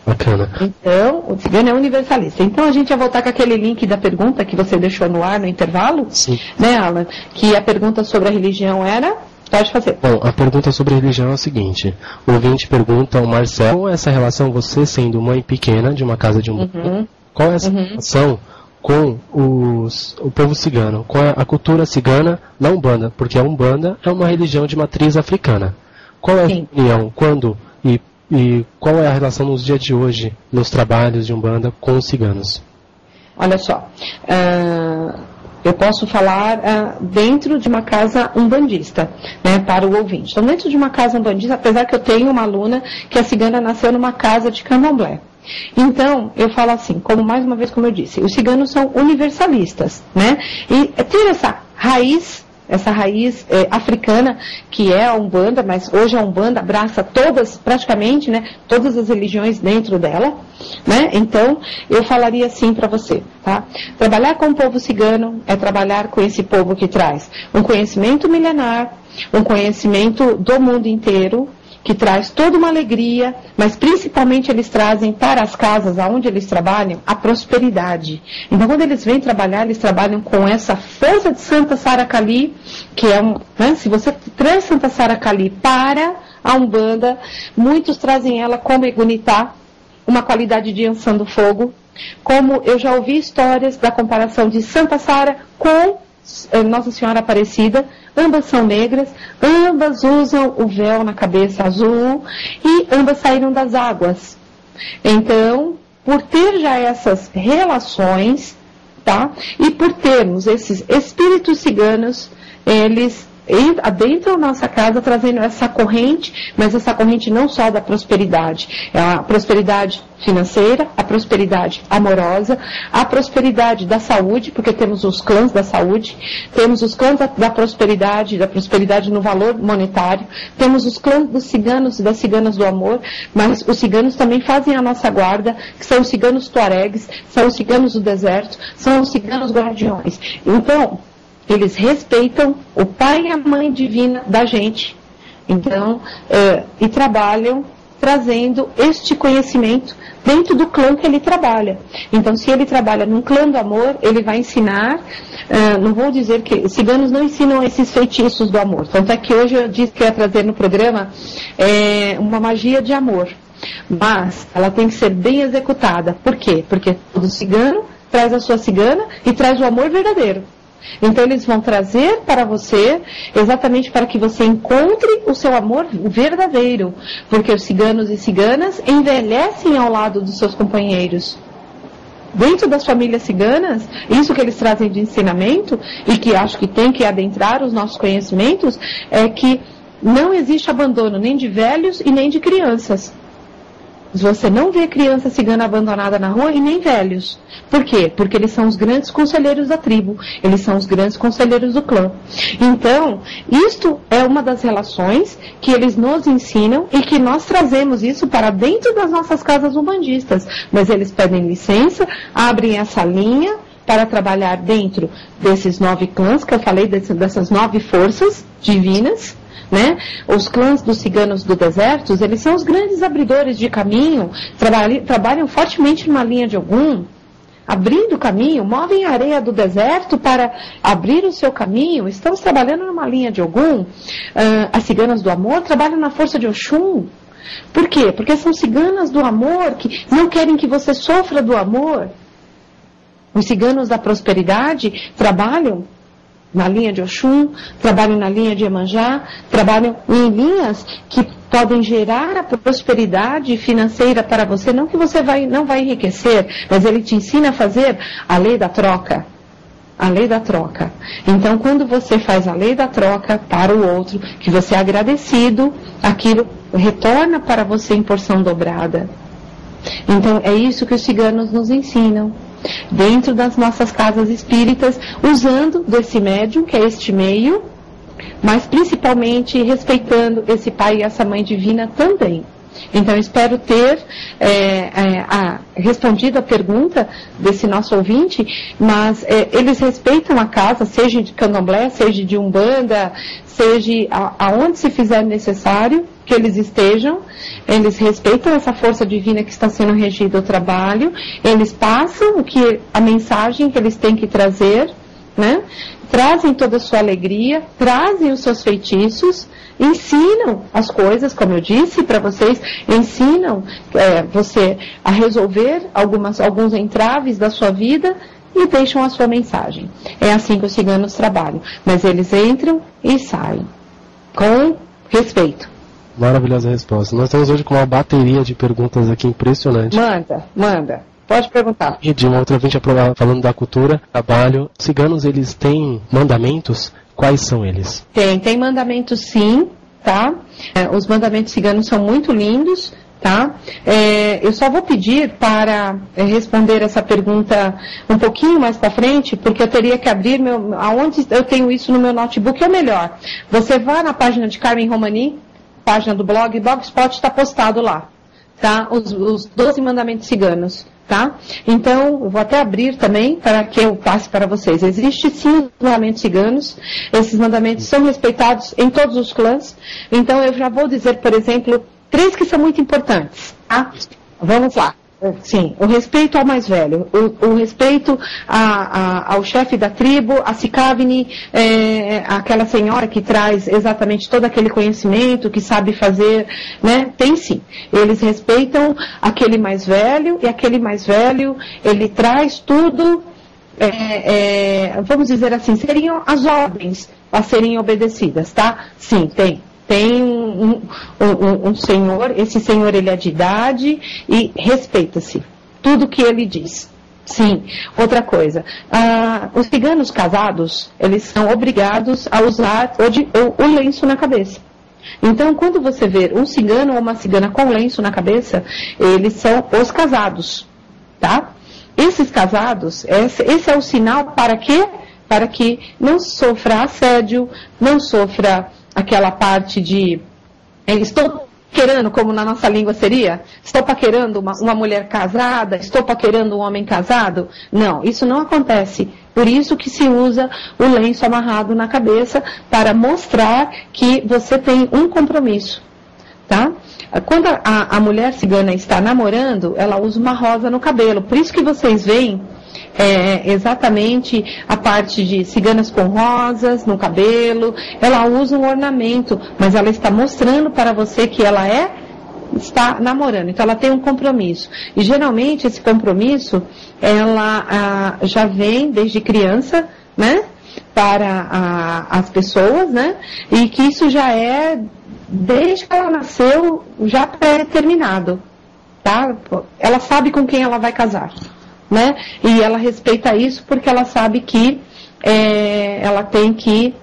Bacana. Então, o cigano é universalista. Então, a gente vai voltar com aquele link da pergunta que você deixou no ar no intervalo. Sim. Né, Alan? Que a pergunta sobre a religião era... Pode fazer. Bom, a pergunta sobre a religião é a seguinte. O ouvinte pergunta ao Marcelo, qual é essa relação, você sendo mãe pequena de uma casa de umbanda, qual é essa relação com o povo cigano, com a cultura cigana na Umbanda? Porque a Umbanda é uma religião de matriz africana. Qual é a opinião, quando e qual é a relação nos dias de hoje, nos trabalhos de Umbanda com os ciganos? Olha só, Eu posso falar dentro de uma casa umbandista, né, para o ouvinte. Então, dentro de uma casa umbandista, apesar que eu tenho uma aluna que a cigana nasceu numa casa de candomblé. Então, eu falo assim, mais uma vez, como eu disse, os ciganos são universalistas, né? E ter essa raiz africana, que é a Umbanda, mas hoje a Umbanda abraça praticamente, né, todas as religiões dentro dela, né? Então, eu falaria assim para você, tá? Trabalhar com o povo cigano é trabalhar com esse povo que traz um conhecimento milenar, um conhecimento do mundo inteiro, que traz toda uma alegria, mas principalmente eles trazem para as casas onde eles trabalham a prosperidade. Então, quando eles vêm trabalhar, eles trabalham com essa força de Santa Sara Kali, que é né, se você traz Santa Sara Kali para a Umbanda, muitos trazem ela como Egunitá, uma qualidade de Ançã do Fogo, como eu já ouvi histórias da comparação de Santa Sara com Nossa Senhora Aparecida. Ambas são negras, ambas usam o véu na cabeça azul e ambas saíram das águas. Então, por ter já essas relações, tá? E por termos esses espíritos ciganos, eles adentram nossa casa trazendo essa corrente, mas essa corrente não só da prosperidade, é a prosperidade financeira, a prosperidade amorosa, a prosperidade da saúde, porque temos os clãs da saúde, temos os clãs da prosperidade no valor monetário, temos os clãs dos ciganos e das ciganas do amor, mas os ciganos também fazem a nossa guarda, que são os ciganos tuaregues, são os ciganos do deserto, são os ciganos guardiões. Então, eles respeitam o pai e a mãe divina da gente. Então, e trabalham trazendo este conhecimento dentro do clã que ele trabalha. Então, se ele trabalha num clã do amor, ele vai ensinar, não vou dizer que os ciganos não ensinam esses feitiços do amor. Tanto é que hoje eu disse que eu ia trazer no programa uma magia de amor. Mas ela tem que ser bem executada. Por quê? Porque todo cigano traz a sua cigana e traz o amor verdadeiro. Então eles vão trazer para você exatamente para que você encontre o seu amor verdadeiro, porque os ciganos e ciganas envelhecem ao lado dos seus companheiros. Dentro das famílias ciganas, isso que eles trazem de ensinamento e que acho que tem que adentrar os nossos conhecimentos é que não existe abandono nem de velhos e nem de crianças. Você não vê criança cigana abandonada na rua e nem velhos. Por quê? Porque eles são os grandes conselheiros da tribo. Eles são os grandes conselheiros do clã. Então, isto é uma das relações que eles nos ensinam e que nós trazemos isso para dentro das nossas casas umbandistas. Mas eles pedem licença, abrem essa linha para trabalhar dentro desses 9 clãs, que eu falei dessas 9 forças divinas, né? Os clãs dos ciganos do deserto, eles são os grandes abridores de caminho, trabalham fortemente numa linha de Ogum, abrindo o caminho, movem a areia do deserto para abrir o seu caminho. Estamos trabalhando numa linha de Ogum. As ciganas do amor trabalham na força de Oxum. Por quê? Porque são ciganas do amor que não querem que você sofra do amor. Os ciganos da prosperidade trabalham na linha de Oxum, trabalham na linha de Iemanjá, trabalham em linhas que podem gerar a prosperidade financeira para você, não que você não vai enriquecer, mas ele te ensina a fazer a lei da troca. A lei da troca. Então, quando você faz a lei da troca para o outro, que você é agradecido, aquilo retorna para você em porção dobrada. Então, é isso que os ciganos nos ensinam. Dentro das nossas casas espíritas, usando desse médium, que é este meio, mas principalmente respeitando esse pai e essa mãe divina também. Então, espero ter respondido a pergunta desse nosso ouvinte, mas eles respeitam a casa, seja de candomblé, seja de umbanda, seja aonde se fizer necessário que eles estejam, eles respeitam essa força divina que está sendo regida o trabalho, eles passam a mensagem que eles têm que trazer, né? Trazem toda a sua alegria, trazem os seus feitiços, ensinam as coisas, como eu disse para vocês, ensinam você a resolver alguns entraves da sua vida e deixam a sua mensagem. É assim que os ciganos trabalham, mas eles entram e saem com respeito. Maravilhosa resposta. Nós estamos hoje com uma bateria de perguntas aqui impressionante. Manda. Pode perguntar. E de uma outra ouvinte falando da cultura, trabalho. Ciganos, eles têm mandamentos? Quais são eles? Tem mandamentos sim, tá? Os mandamentos ciganos são muito lindos, tá? Eu só vou pedir para responder essa pergunta um pouquinho mais para frente, porque eu teria que abrir aonde eu tenho isso no meu notebook, é melhor. Você vá na página de Carmen Romani, página do Blogspot está postado lá, tá? Os 12 mandamentos ciganos, tá? Então, eu vou até abrir também para que eu passe para vocês. Existem sim os mandamentos ciganos, esses mandamentos são respeitados em todos os clãs, então eu já vou dizer, por exemplo, 3 que são muito importantes, tá? Vamos lá. Sim, o respeito ao mais velho, o respeito ao chefe da tribo, a Sikavini, aquela senhora que traz exatamente todo aquele conhecimento, que sabe fazer, né? Tem sim. Eles respeitam aquele mais velho, e aquele mais velho, ele traz tudo, vamos dizer assim, seriam as ordens a serem obedecidas, tá? Sim, tem. Tem um senhor, esse senhor ele é de idade e respeita-se tudo que ele diz. Sim, outra coisa, os ciganos casados, eles são obrigados a usar o lenço na cabeça. Então, quando você vê um cigano ou uma cigana com lenço na cabeça, eles são os casados, tá? Esses casados, esse é o sinal para quê? Para que não sofra assédio, não sofra aquela parte de estou paquerando, como na nossa língua seria, estou paquerando uma mulher casada, estou paquerando um homem casado. Não, isso não acontece. Por isso que se usa o lenço amarrado na cabeça, para mostrar que você tem um compromisso, tá? Quando a mulher cigana está namorando, ela usa uma rosa no cabelo. Por isso que vocês veem exatamente a parte de ciganas com rosas no cabelo. Ela usa um ornamento, mas ela está mostrando para você que ela está namorando. Então ela tem um compromisso. E geralmente esse compromisso, ela já vem desde criança, né? Para as pessoas, né? E que isso já é, desde que ela nasceu, já pré-determinado, tá? Ela sabe com quem ela vai casar, né? E ela respeita isso porque ela sabe que ela tem que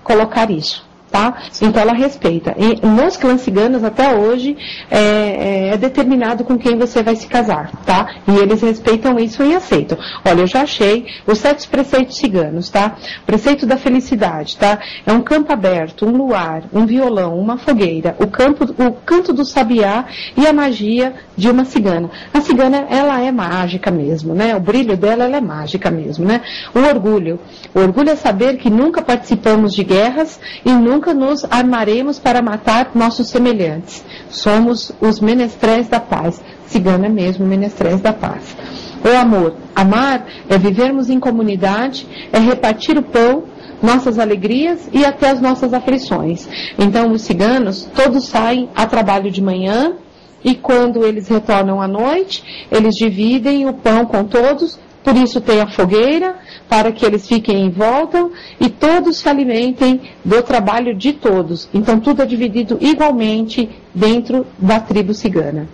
colocar isso, tá? Então ela respeita. E nos clãs ciganos até hoje é determinado com quem você vai se casar, tá? E eles respeitam isso e aceitam. Olha, eu já achei os 7 preceitos ciganos, tá? Preceito da felicidade, tá? É um campo aberto, um luar, um violão, uma fogueira, o canto do sabiá e a magia de uma cigana. A cigana, ela é mágica mesmo, né? O brilho dela, ela é mágica mesmo, né? O orgulho é saber que nunca participamos de guerras e nunca nos armaremos para matar nossos semelhantes. Somos os menestréis da paz. Cigana mesmo, menestréis da paz. O amor. Amar é vivermos em comunidade, é repartir o pão, nossas alegrias e até as nossas aflições. Então, os ciganos, todos saem a trabalho de manhã, e quando eles retornam à noite, eles dividem o pão com todos. Por isso tem a fogueira, para que eles fiquem em volta e todos se alimentem do trabalho de todos. Então tudo é dividido igualmente dentro da tribo cigana.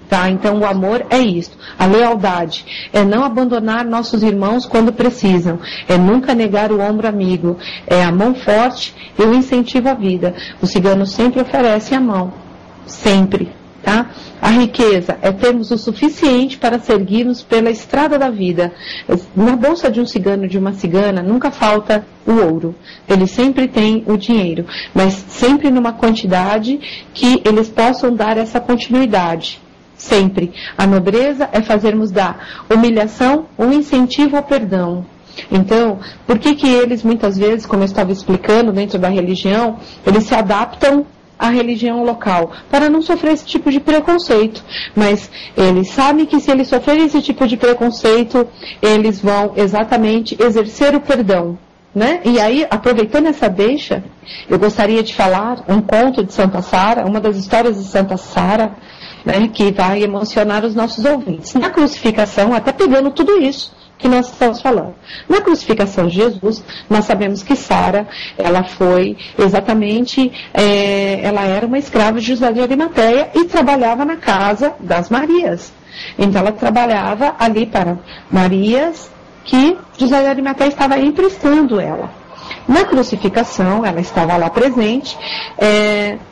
Tá? Então o amor é isto. A lealdade é não abandonar nossos irmãos quando precisam. É nunca negar o ombro amigo. É a mão forte e o incentivo à vida. O cigano sempre oferece a mão. Sempre. Tá? A riqueza é termos o suficiente para seguirmos pela estrada da vida. Na bolsa de um cigano, de uma cigana, nunca falta o ouro. Ele sempre tem o dinheiro, mas sempre numa quantidade que eles possam dar essa continuidade. Sempre. A nobreza é fazermos da humilhação um incentivo ao perdão. Então, por que eles muitas vezes, como eu estava explicando dentro da religião, eles se adaptam a religião local, para não sofrer esse tipo de preconceito, mas eles sabem que se eles sofrerem esse tipo de preconceito, eles vão exatamente exercer o perdão, né? E aí, aproveitando essa deixa, eu gostaria de falar um conto de Santa Sara, uma das histórias de Santa Sara, né, que vai emocionar os nossos ouvintes. Na crucificação, até pegando tudo isso que nós estamos falando. Na crucificação de Jesus, nós sabemos que Sara, ela foi exatamente, ela era uma escrava de José de Arimateia e trabalhava na casa das Marias. Então ela trabalhava ali para Marias, que José de Arimateia estava emprestando ela. Na crucificação, ela estava lá presente,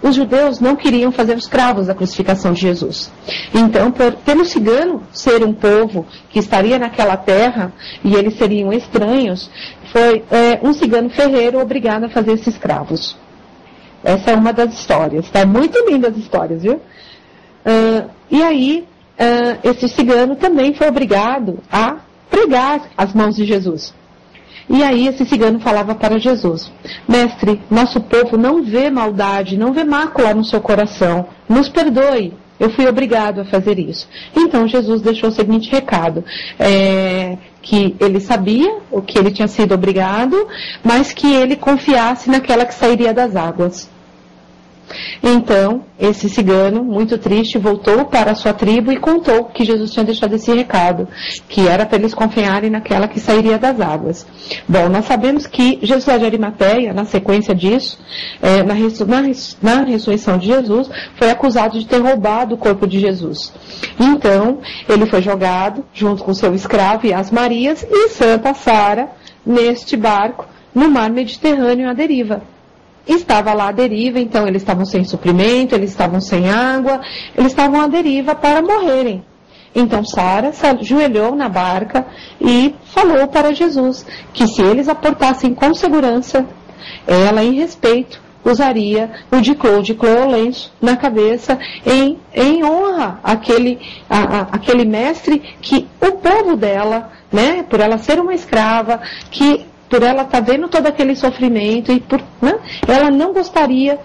os judeus não queriam fazer os cravos da crucificação de Jesus. Então, pelo cigano ser um povo que estaria naquela terra, e eles seriam estranhos, foi um cigano ferreiro obrigado a fazer esses cravos. Essa é uma das histórias, tá? Muito lindas as histórias, viu? E aí, esse cigano também foi obrigado a pregar as mãos de Jesus. E aí esse cigano falava para Jesus: mestre, nosso povo não vê maldade, não vê mácula no seu coração, nos perdoe, eu fui obrigado a fazer isso. Então Jesus deixou o seguinte recado, que ele sabia o que ele tinha sido obrigado, mas que ele confiasse naquela que sairia das águas. Então, esse cigano, muito triste, voltou para a sua tribo e contou que Jesus tinha deixado esse recado, que era para eles confiarem naquela que sairia das águas. Bom, nós sabemos que José de Arimateia, na sequência disso, na ressurreição de Jesus, foi acusado de ter roubado o corpo de Jesus. Então, ele foi jogado, junto com seu escravo e as Marias, e Santa Sara, neste barco, no mar Mediterrâneo à deriva. Estava lá à deriva, então eles estavam sem suprimento, eles estavam sem água, eles estavam à deriva para morrerem. Então Sara se ajoelhou na barca e falou para Jesus que se eles aportassem com segurança, ela em respeito usaria o diclô o lenço na cabeça em honra àquele mestre que o povo dela, né, por ela ser uma escrava, que por ela estar vendo todo aquele sofrimento, e ela não gostaria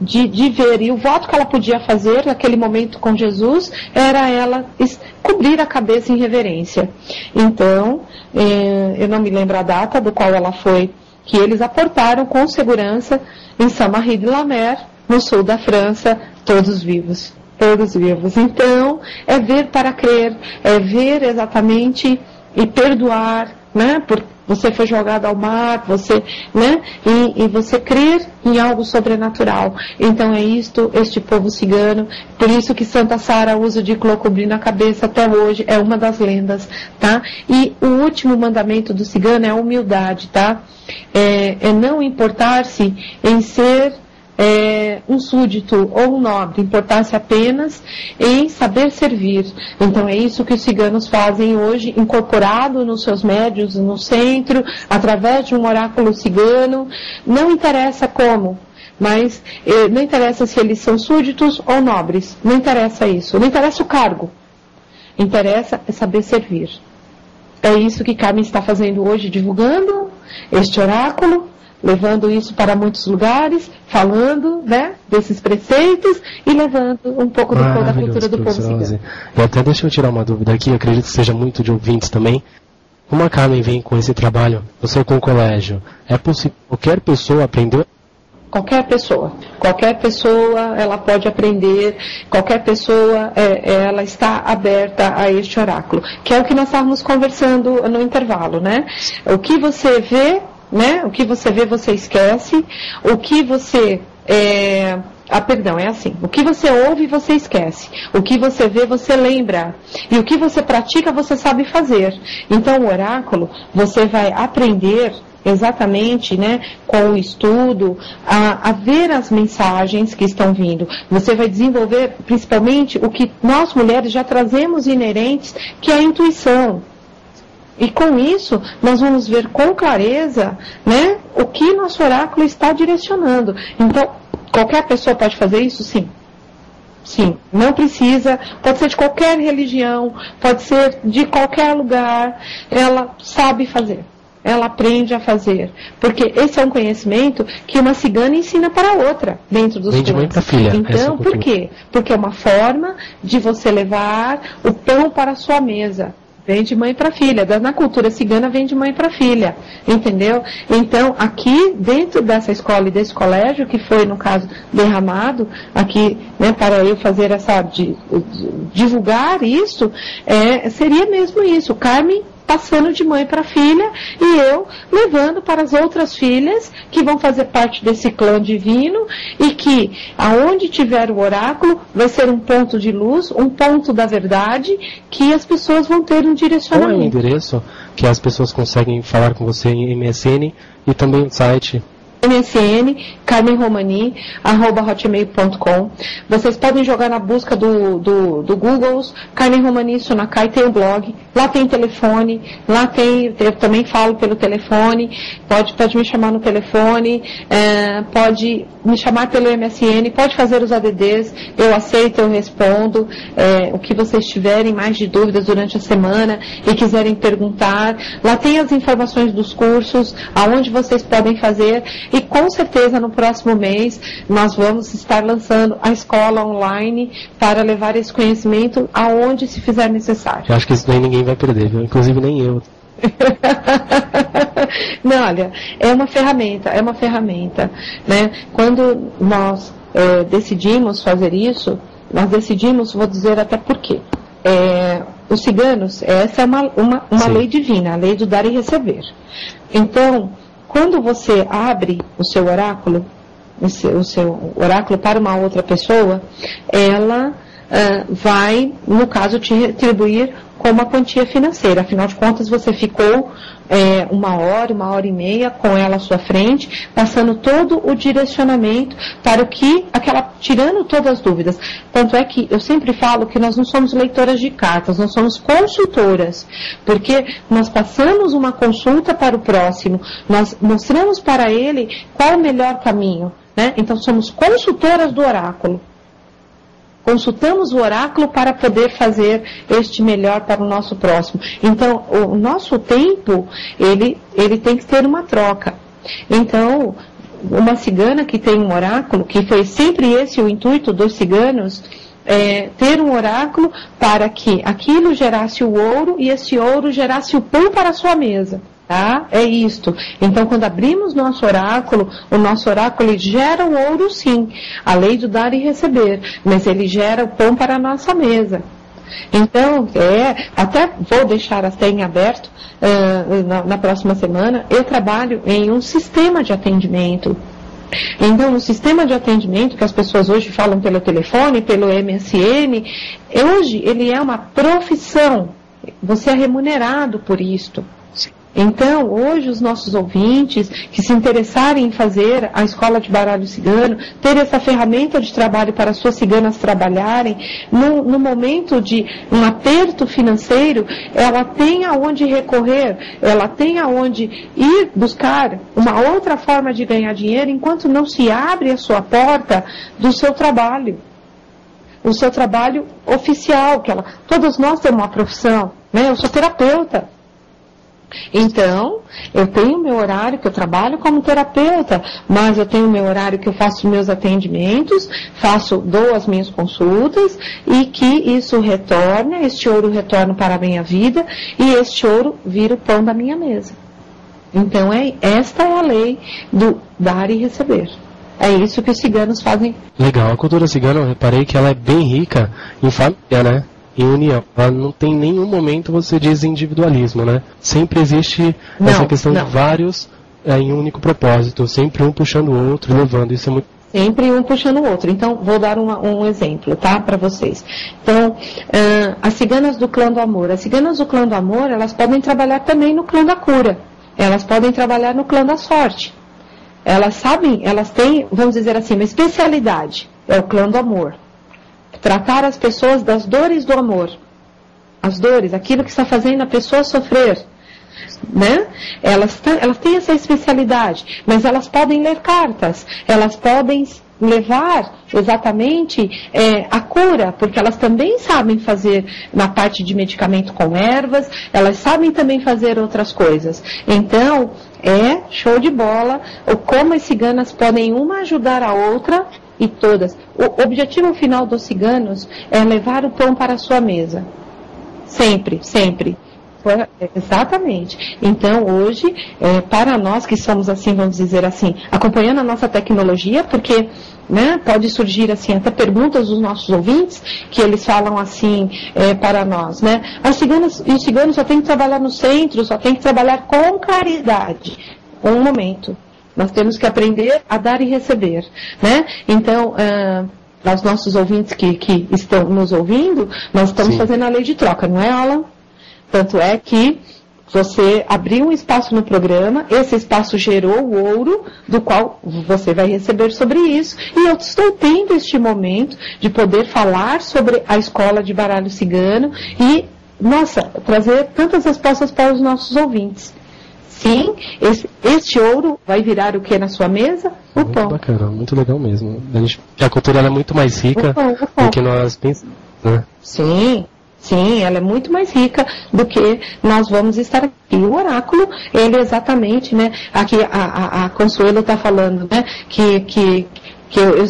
de ver, e o voto que ela podia fazer naquele momento com Jesus era ela cobrir a cabeça em reverência. Então, eu não me lembro a data do qual ela foi, que eles aportaram com segurança em Saint-Marie-de-la-Mer, no sul da França, todos vivos. Todos vivos. Então, é ver para crer, é ver exatamente e perdoar, né? Porque você foi jogado ao mar, você, né? E você crer em algo sobrenatural. Então é isto, este povo cigano. Por isso que Santa Sara usa o diclô cobrindo a cabeça até hoje, é uma das lendas, tá? E o último mandamento do cigano é a humildade, tá? É não importar-se em ser um súdito ou um nobre, importar-se apenas em saber servir. Então é isso que os ciganos fazem hoje, incorporado nos seus médios, no centro, através de um oráculo cigano. Não interessa como, mas não interessa se eles são súditos ou nobres, não interessa isso, não interessa o cargo, interessa é saber servir. É isso que Carmen está fazendo hoje, divulgando este oráculo, levando isso para muitos lugares, falando, né, desses preceitos e levando um pouco da cultura do povo cigano. E até deixa eu tirar uma dúvida aqui, eu acredito que seja muito de ouvintes também. Como a Carmen vem com esse trabalho, você com o colégio, é possível qualquer pessoa aprender? Qualquer pessoa ela pode aprender, qualquer pessoa ela está aberta a este oráculo, que é o que nós estávamos conversando no intervalo, né? O que você vê, né? O que você vê, você esquece. O que você o que você ouve, você esquece. O que você vê, você lembra. E o que você pratica, você sabe fazer. Então, o oráculo, você vai aprender exatamente, né, com o estudo, a ver as mensagens que estão vindo. Você vai desenvolver, principalmente, o que nós mulheres já trazemos inerentes, que é a intuição. E com isso, nós vamos ver com clareza, né, o que nosso oráculo está direcionando. Então, qualquer pessoa pode fazer isso? Sim. Sim, não precisa, pode ser de qualquer religião, pode ser de qualquer lugar, ela sabe fazer. Ela aprende a fazer. Porque esse é um conhecimento que uma cigana ensina para a outra, dentro dos clãs. De mãe para filha. Então, por quê? Porque é uma forma de você levar o pão para a sua mesa. Vem de mãe para filha. Na cultura cigana vem de mãe para filha. Entendeu? Então, aqui, dentro dessa escola e desse colégio, que foi, no caso, derramado, aqui, né, para eu fazer divulgar isso, seria mesmo isso. Carmen passando de mãe para filha e eu levando para as outras filhas que vão fazer parte desse clã divino e que aonde tiver o oráculo vai ser um ponto de luz, um ponto da verdade que as pessoas vão ter um direcionamento. Qual é o endereço que as pessoas conseguem falar com você em MSN e também o site? MSN, carmenromani@hotmail.com. Vocês podem jogar na busca do Google, Carmen Romani Sunakai, tem o blog, lá tem telefone, lá tem, eu também falo pelo telefone, pode me chamar no telefone, pode me chamar pelo MSN, pode fazer os ADDs, eu aceito, eu respondo, o que vocês tiverem mais de dúvidas durante a semana e quiserem perguntar, lá tem as informações dos cursos, aonde vocês podem fazer. E com certeza no próximo mês nós vamos estar lançando a escola online para levar esse conhecimento aonde se fizer necessário. Eu acho que isso daí ninguém vai perder, viu? Inclusive nem eu. Não, olha, é uma ferramenta, né? Quando nós decidimos fazer isso, nós decidimos, vou dizer até por quê. Os ciganos, essa é uma lei divina, a lei do dar e receber. Então, quando você abre o seu oráculo, o seu oráculo para uma outra pessoa, ela vai, no caso, te retribuir com uma quantia financeira. Afinal de contas, você ficou 1 hora, 1h30 com ela à sua frente, passando todo o direcionamento para o que, tirando todas as dúvidas. Tanto é que eu sempre falo que nós não somos leitoras de cartas, nós somos consultoras, porque nós passamos uma consulta para o próximo, nós mostramos para ele qual é o melhor caminho, né? Então somos consultoras do oráculo. Consultamos o oráculo para poder fazer este melhor para o nosso próximo. Então, o nosso tempo, ele tem que ter uma troca. Então, uma cigana que tem um oráculo, que foi sempre esse o intuito dos ciganos, ter um oráculo para que aquilo gerasse o ouro e esse ouro gerasse o pão para a sua mesa. Tá? É isto. Então, quando abrimos nosso oráculo, o nosso oráculo ele gera o ouro, sim, a lei do dar e receber, mas ele gera o pão para a nossa mesa. Então, até vou deixar até em aberto, na próxima semana, eu trabalho em um sistema de atendimento. Então, o sistema de atendimento que as pessoas hoje falam pelo telefone, pelo MSN, hoje ele é uma profissão. Você é remunerado por isto. Então, hoje os nossos ouvintes que se interessarem em fazer a escola de baralho cigano, ter essa ferramenta de trabalho para as suas ciganas trabalharem, no momento de um aperto financeiro, ela tem aonde recorrer, ela tem aonde ir buscar uma outra forma de ganhar dinheiro, enquanto não se abre a sua porta do seu trabalho. O seu trabalho oficial, todos nós temos uma profissão, né? Eu sou terapeuta. Então, eu tenho meu horário que eu trabalho como terapeuta, mas eu tenho meu horário que eu faço meus atendimentos, dou as minhas consultas e que isso retorna, este ouro retorna para a minha vida e este ouro vira o pão da minha mesa. Então, esta é a lei do dar e receber. É isso que os ciganos fazem. Legal, a cultura cigana, eu reparei que ela é bem rica em família, né? Em união. Ela não tem nenhum momento, você diz, individualismo, né? Sempre existe essa questão de vários em um único propósito, sempre um puxando o outro, levando. Isso é muito... Sempre um puxando o outro. Então, vou dar um exemplo, tá? Para vocês. Então, as ciganas do clã do amor. As ciganas do clã do amor, elas podem trabalhar também no clã da cura. Elas podem trabalhar no clã da sorte. Elas sabem, elas têm, vamos dizer assim, uma especialidade. É o clã do amor. Tratar as pessoas das dores do amor. As dores, aquilo que está fazendo a pessoa sofrer. Né? Elas têm essa especialidade, mas elas podem ler cartas, elas podem levar exatamente a cura, porque elas também sabem fazer na parte de medicamento com ervas, elas sabem também fazer outras coisas. Então, show de bola, como as ciganas podem uma ajudar a outra, e todas. O objetivo final dos ciganos é levar o pão para a sua mesa. Sempre, sempre. Exatamente. Então, hoje, para nós que somos assim, vamos dizer assim, acompanhando a nossa tecnologia, porque, né, pode surgir assim até perguntas dos nossos ouvintes, que eles falam assim para nós, né? Os ciganos só tem que trabalhar no centro, só tem que trabalhar com caridade. Um momento. Nós temos que aprender a dar e receber, né? Então, aos nossos ouvintes que estão nos ouvindo, nós estamos fazendo a lei de troca, não é, Alan? Tanto é que você abriu um espaço no programa, esse espaço gerou o ouro, do qual você vai receber sobre isso, e eu estou tendo este momento de poder falar sobre a escola de baralho cigano e, nossa, trazer tantas respostas para os nossos ouvintes. Sim, este ouro vai virar o que na sua mesa? O muito pão. Bacana, muito legal mesmo. A cultura ela é muito mais rica do que nós pensamos, né? Sim, ela é muito mais rica do que nós vamos estar aqui. O oráculo, ele exatamente, né, aqui a Consuelo está falando, né, que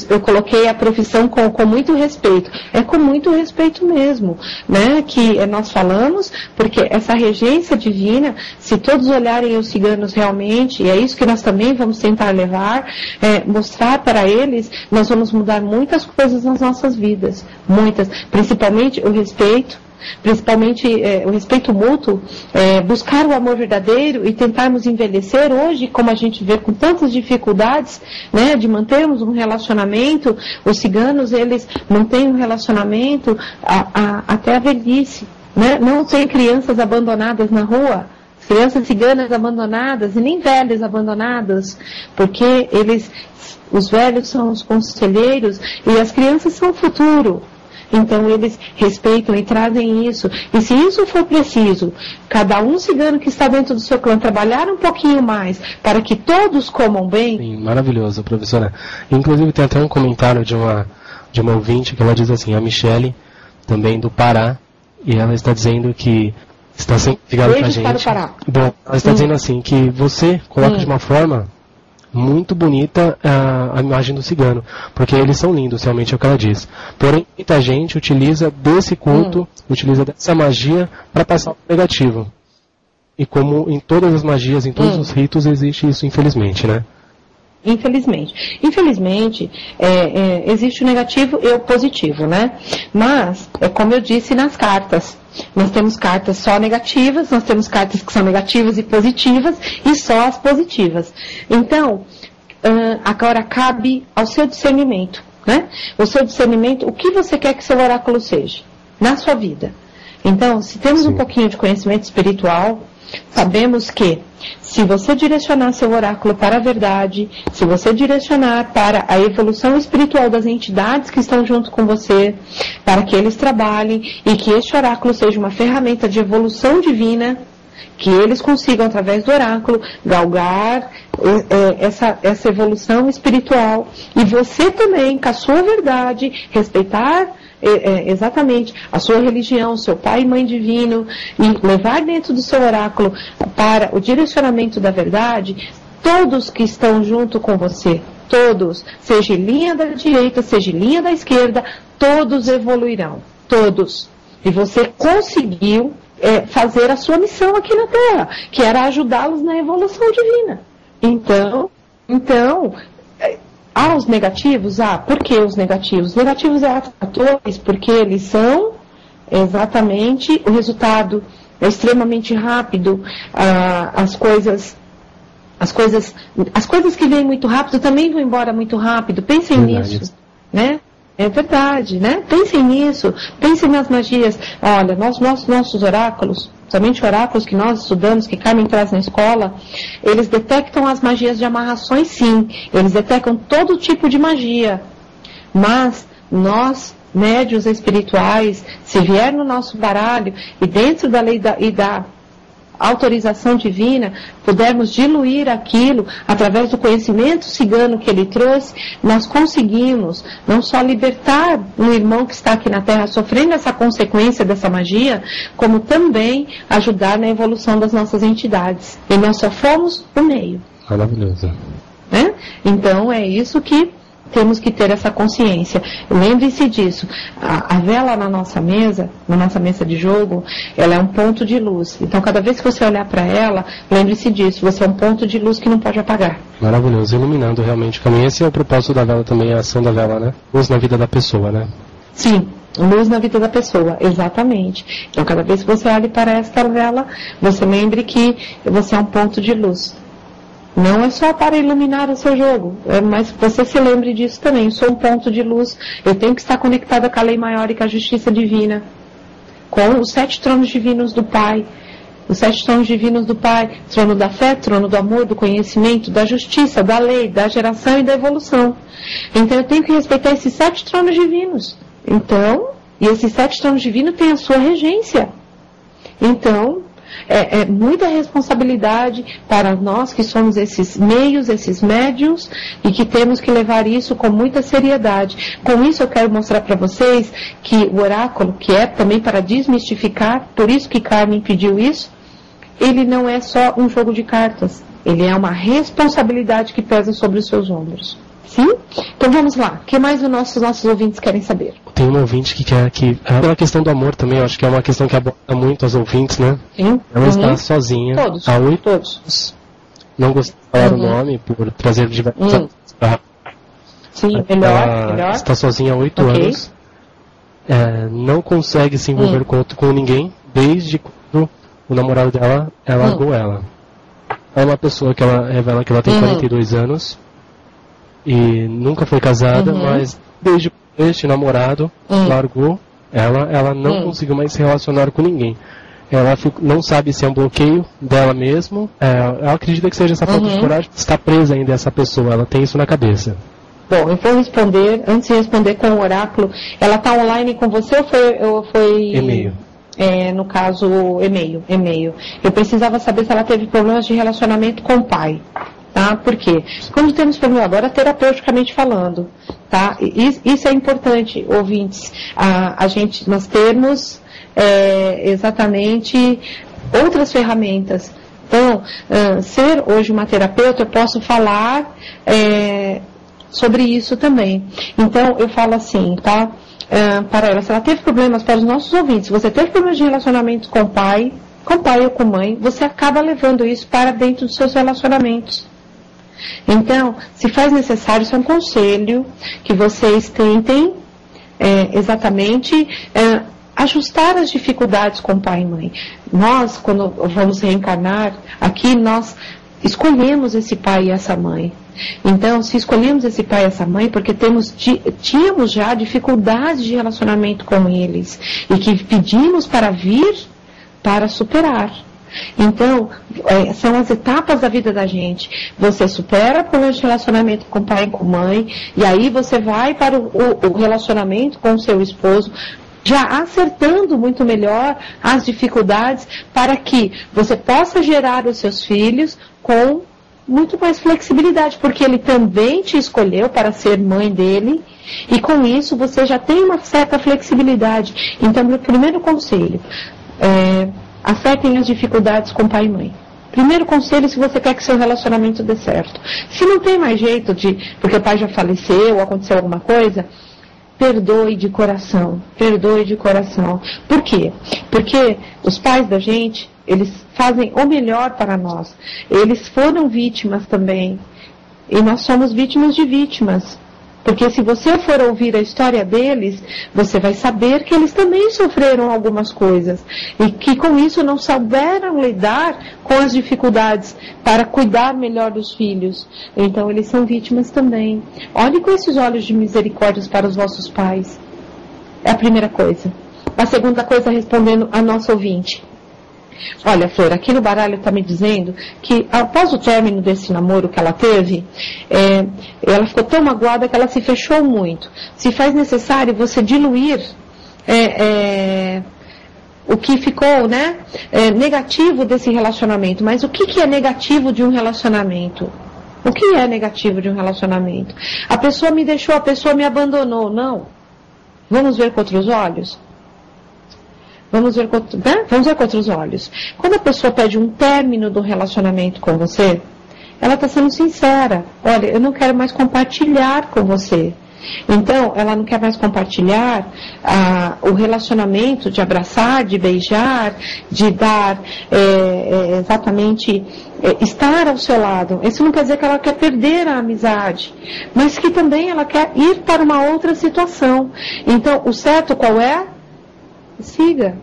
eu coloquei a profissão com muito respeito. É com muito respeito mesmo, né, que nós falamos, porque essa regência divina, se todos olharem os ciganos realmente, e é isso que nós também vamos tentar levar, mostrar para eles, nós vamos mudar muitas coisas nas nossas vidas, muitas, principalmente o respeito, o respeito mútuo, buscar o amor verdadeiro e tentarmos envelhecer hoje, como a gente vê com tantas dificuldades, né, de mantermos um relacionamento. Os ciganos, eles mantêm um relacionamento até a velhice, né? Não tem crianças abandonadas na rua, crianças ciganas abandonadas e nem velhos abandonados, porque os velhos são os conselheiros e as crianças são o futuro. Então eles respeitam e trazem isso. E se isso for preciso, cada um cigano que está dentro do seu clã trabalhar um pouquinho mais para que todos comam bem. Sim, maravilhoso, professora. Inclusive tem até um comentário de uma ouvinte que ela diz assim, a Michele, também do Pará, e ela está dizendo que está sempre ligada com a gente. Para o Pará. Bom, ela está dizendo assim, que você coloca de uma forma muito bonita a imagem do cigano, porque eles são lindos, realmente é o que ela diz. Porém, muita gente utiliza desse culto, utiliza dessa magia para passar o negativo. E como em todas as magias, em todos os ritos, existe isso, infelizmente, né? Infelizmente. Infelizmente, existe o negativo e o positivo, né? Mas, como eu disse nas cartas, nós temos cartas só negativas, nós temos cartas que são negativas e positivas, e só as positivas. Então, agora cabe ao seu discernimento, né? O seu discernimento, o que você quer que seu oráculo seja na sua vida. Então, se temos um pouquinho de conhecimento espiritual, sabemos que se você direcionar seu oráculo para a verdade, se você direcionar para a evolução espiritual das entidades que estão junto com você, para que eles trabalhem e que este oráculo seja uma ferramenta de evolução divina, que eles consigam, através do oráculo, galgar essa evolução espiritual. E você também, com a sua verdade, respeitar exatamente a sua religião, seu pai e mãe divino, e levar dentro do seu oráculo para o direcionamento da verdade, todos que estão junto com você, todos, seja linha da direita, seja linha da esquerda, todos evoluirão, todos. E você conseguiu fazer a sua missão aqui na Terra, que era ajudá-los na evolução divina. Então, há os negativos? Por que os negativos? Os negativos é fatores porque eles são exatamente o resultado extremamente rápido. As coisas que vêm muito rápido também vão embora muito rápido. Pensem nisso, né? É verdade, né? Pensem nisso, pensem nas magias. Olha, nossos oráculos, somente oráculos que nós estudamos, que Carmen traz na escola, eles detectam as magias de amarrações, sim. Eles detectam todo tipo de magia. Mas nós, médiuns espirituais, se vier no nosso baralho e dentro da lei da autorização divina, pudermos diluir aquilo através do conhecimento cigano que ele trouxe, nós conseguimos não só libertar um irmão que está aqui na Terra sofrendo essa consequência dessa magia, como também ajudar na evolução das nossas entidades. E nós só fomos o meio. Maravilhoso. Então é isso que temos que ter essa consciência. Lembre-se disso. A vela na nossa mesa de jogo, ela é um ponto de luz. Então, cada vez que você olhar para ela, lembre-se disso. Você é um ponto de luz que não pode apagar. Maravilhoso, iluminando realmente o caminho. Esse é o propósito da vela também, a ação da vela, né? Luz na vida da pessoa, né? Sim, luz na vida da pessoa, exatamente. Então, cada vez que você olhe para esta vela, você lembre que você é um ponto de luz. Não é só para iluminar o seu jogo, mas você se lembre disso também. Eu sou um ponto de luz, eu tenho que estar conectada com a lei maior e com a justiça divina, com os 7 tronos divinos do Pai. Os 7 tronos divinos do Pai, trono da fé, trono do amor, do conhecimento, da justiça, da lei, da geração e da evolução. Então eu tenho que respeitar esses 7 tronos divinos. Então, e esses 7 tronos divinos têm a sua regência. Então, é muita responsabilidade para nós que somos esses meios, esses médiuns, e que temos que levar isso com muita seriedade. Com isso eu quero mostrar para vocês que o oráculo, que é também para desmistificar, por isso que Carmen pediu isso, ele não é só um jogo de cartas, ele é uma responsabilidade que pesa sobre os seus ombros. Sim? Então vamos lá. O que mais os nossos ouvintes querem saber? Tem um ouvinte que quer que... Pela questão do amor também, eu acho que é uma questão que aborda muito as ouvintes, né? Sim. Ela está sozinha. Todos. Há 8 anos. Não gostaria de falar o nome por trazer diversas... Sim, melhor. Ela está sozinha há 8 anos. Não consegue se envolver com ninguém desde quando o namorado dela largou ela. É uma pessoa que ela revela que ela tem 42 anos. E nunca foi casada, mas desde este namorado largou ela não conseguiu mais se relacionar com ninguém. Ela não sabe se é um bloqueio dela mesmo. Ela acredita que seja essa falta de coragem. Está presa ainda essa pessoa, ela tem isso na cabeça. Bom, eu vou responder, antes de responder com o oráculo, ela está online com você ou foi... E-mail. No caso, e-mail. Eu precisava saber se ela teve problemas de relacionamento com o pai. Tá? Por quê? Quando temos problema agora, terapeuticamente falando, tá? Isso é importante, ouvintes, nós temos exatamente outras ferramentas. Então, ser hoje uma terapeuta, eu posso falar sobre isso também. Então, eu falo assim, tá? Para ela, se ela teve problemas, para os nossos ouvintes, se você teve problemas de relacionamento com pai ou com mãe, você acaba levando isso para dentro dos seus relacionamentos. Então, se faz necessário, isso é um conselho que vocês tentem exatamente ajustar as dificuldades com pai e mãe. Nós, quando vamos reencarnar, aqui nós escolhemos esse pai e essa mãe. Então, se escolhemos esse pai e essa mãe, porque tínhamos já dificuldades de relacionamento com eles e que pedimos para vir para superar. Então, são as etapas da vida da gente. Você supera problemas de relacionamento com pai e com mãe, e aí você vai para o relacionamento com o seu esposo, já acertando muito melhor as dificuldades para que você possa gerar os seus filhos com muito mais flexibilidade, porque ele também te escolheu para ser mãe dele, e com isso você já tem uma certa flexibilidade. Então, meu primeiro conselho acertem as dificuldades com pai e mãe. Primeiro conselho, se você quer que seu relacionamento dê certo. Se não tem mais jeito porque o pai já faleceu ou aconteceu alguma coisa, perdoe de coração. Perdoe de coração. Por quê? Porque os pais da gente, eles fazem o melhor para nós. Eles foram vítimas também. E nós somos vítimas de vítimas. Porque se você for ouvir a história deles, você vai saber que eles também sofreram algumas coisas. E que com isso não souberam lidar com as dificuldades para cuidar melhor dos filhos. Então eles são vítimas também. Olhe com esses olhos de misericórdia para os vossos pais. É a primeira coisa. A segunda coisa, respondendo a nossa ouvinte. Olha, Flor, aqui no baralho está me dizendo que após o término desse namoro que ela teve, ela ficou tão magoada que ela se fechou muito. Se faz necessário você diluir o que ficou negativo desse relacionamento. Mas o que é negativo de um relacionamento? O que é negativo de um relacionamento? A pessoa me deixou, a pessoa me abandonou. Não. Vamos ver com outros olhos? Vamos ver com outros olhos. Quando a pessoa pede um término do relacionamento com você, ela está sendo sincera. Olha, eu não quero mais compartilhar com você. Então, ela não quer mais compartilhar o relacionamento de abraçar, de beijar, de dar exatamente estar ao seu lado. Isso não quer dizer que ela quer perder a amizade, mas que também ela quer ir para uma outra situação. Então, o certo qual é? Siga.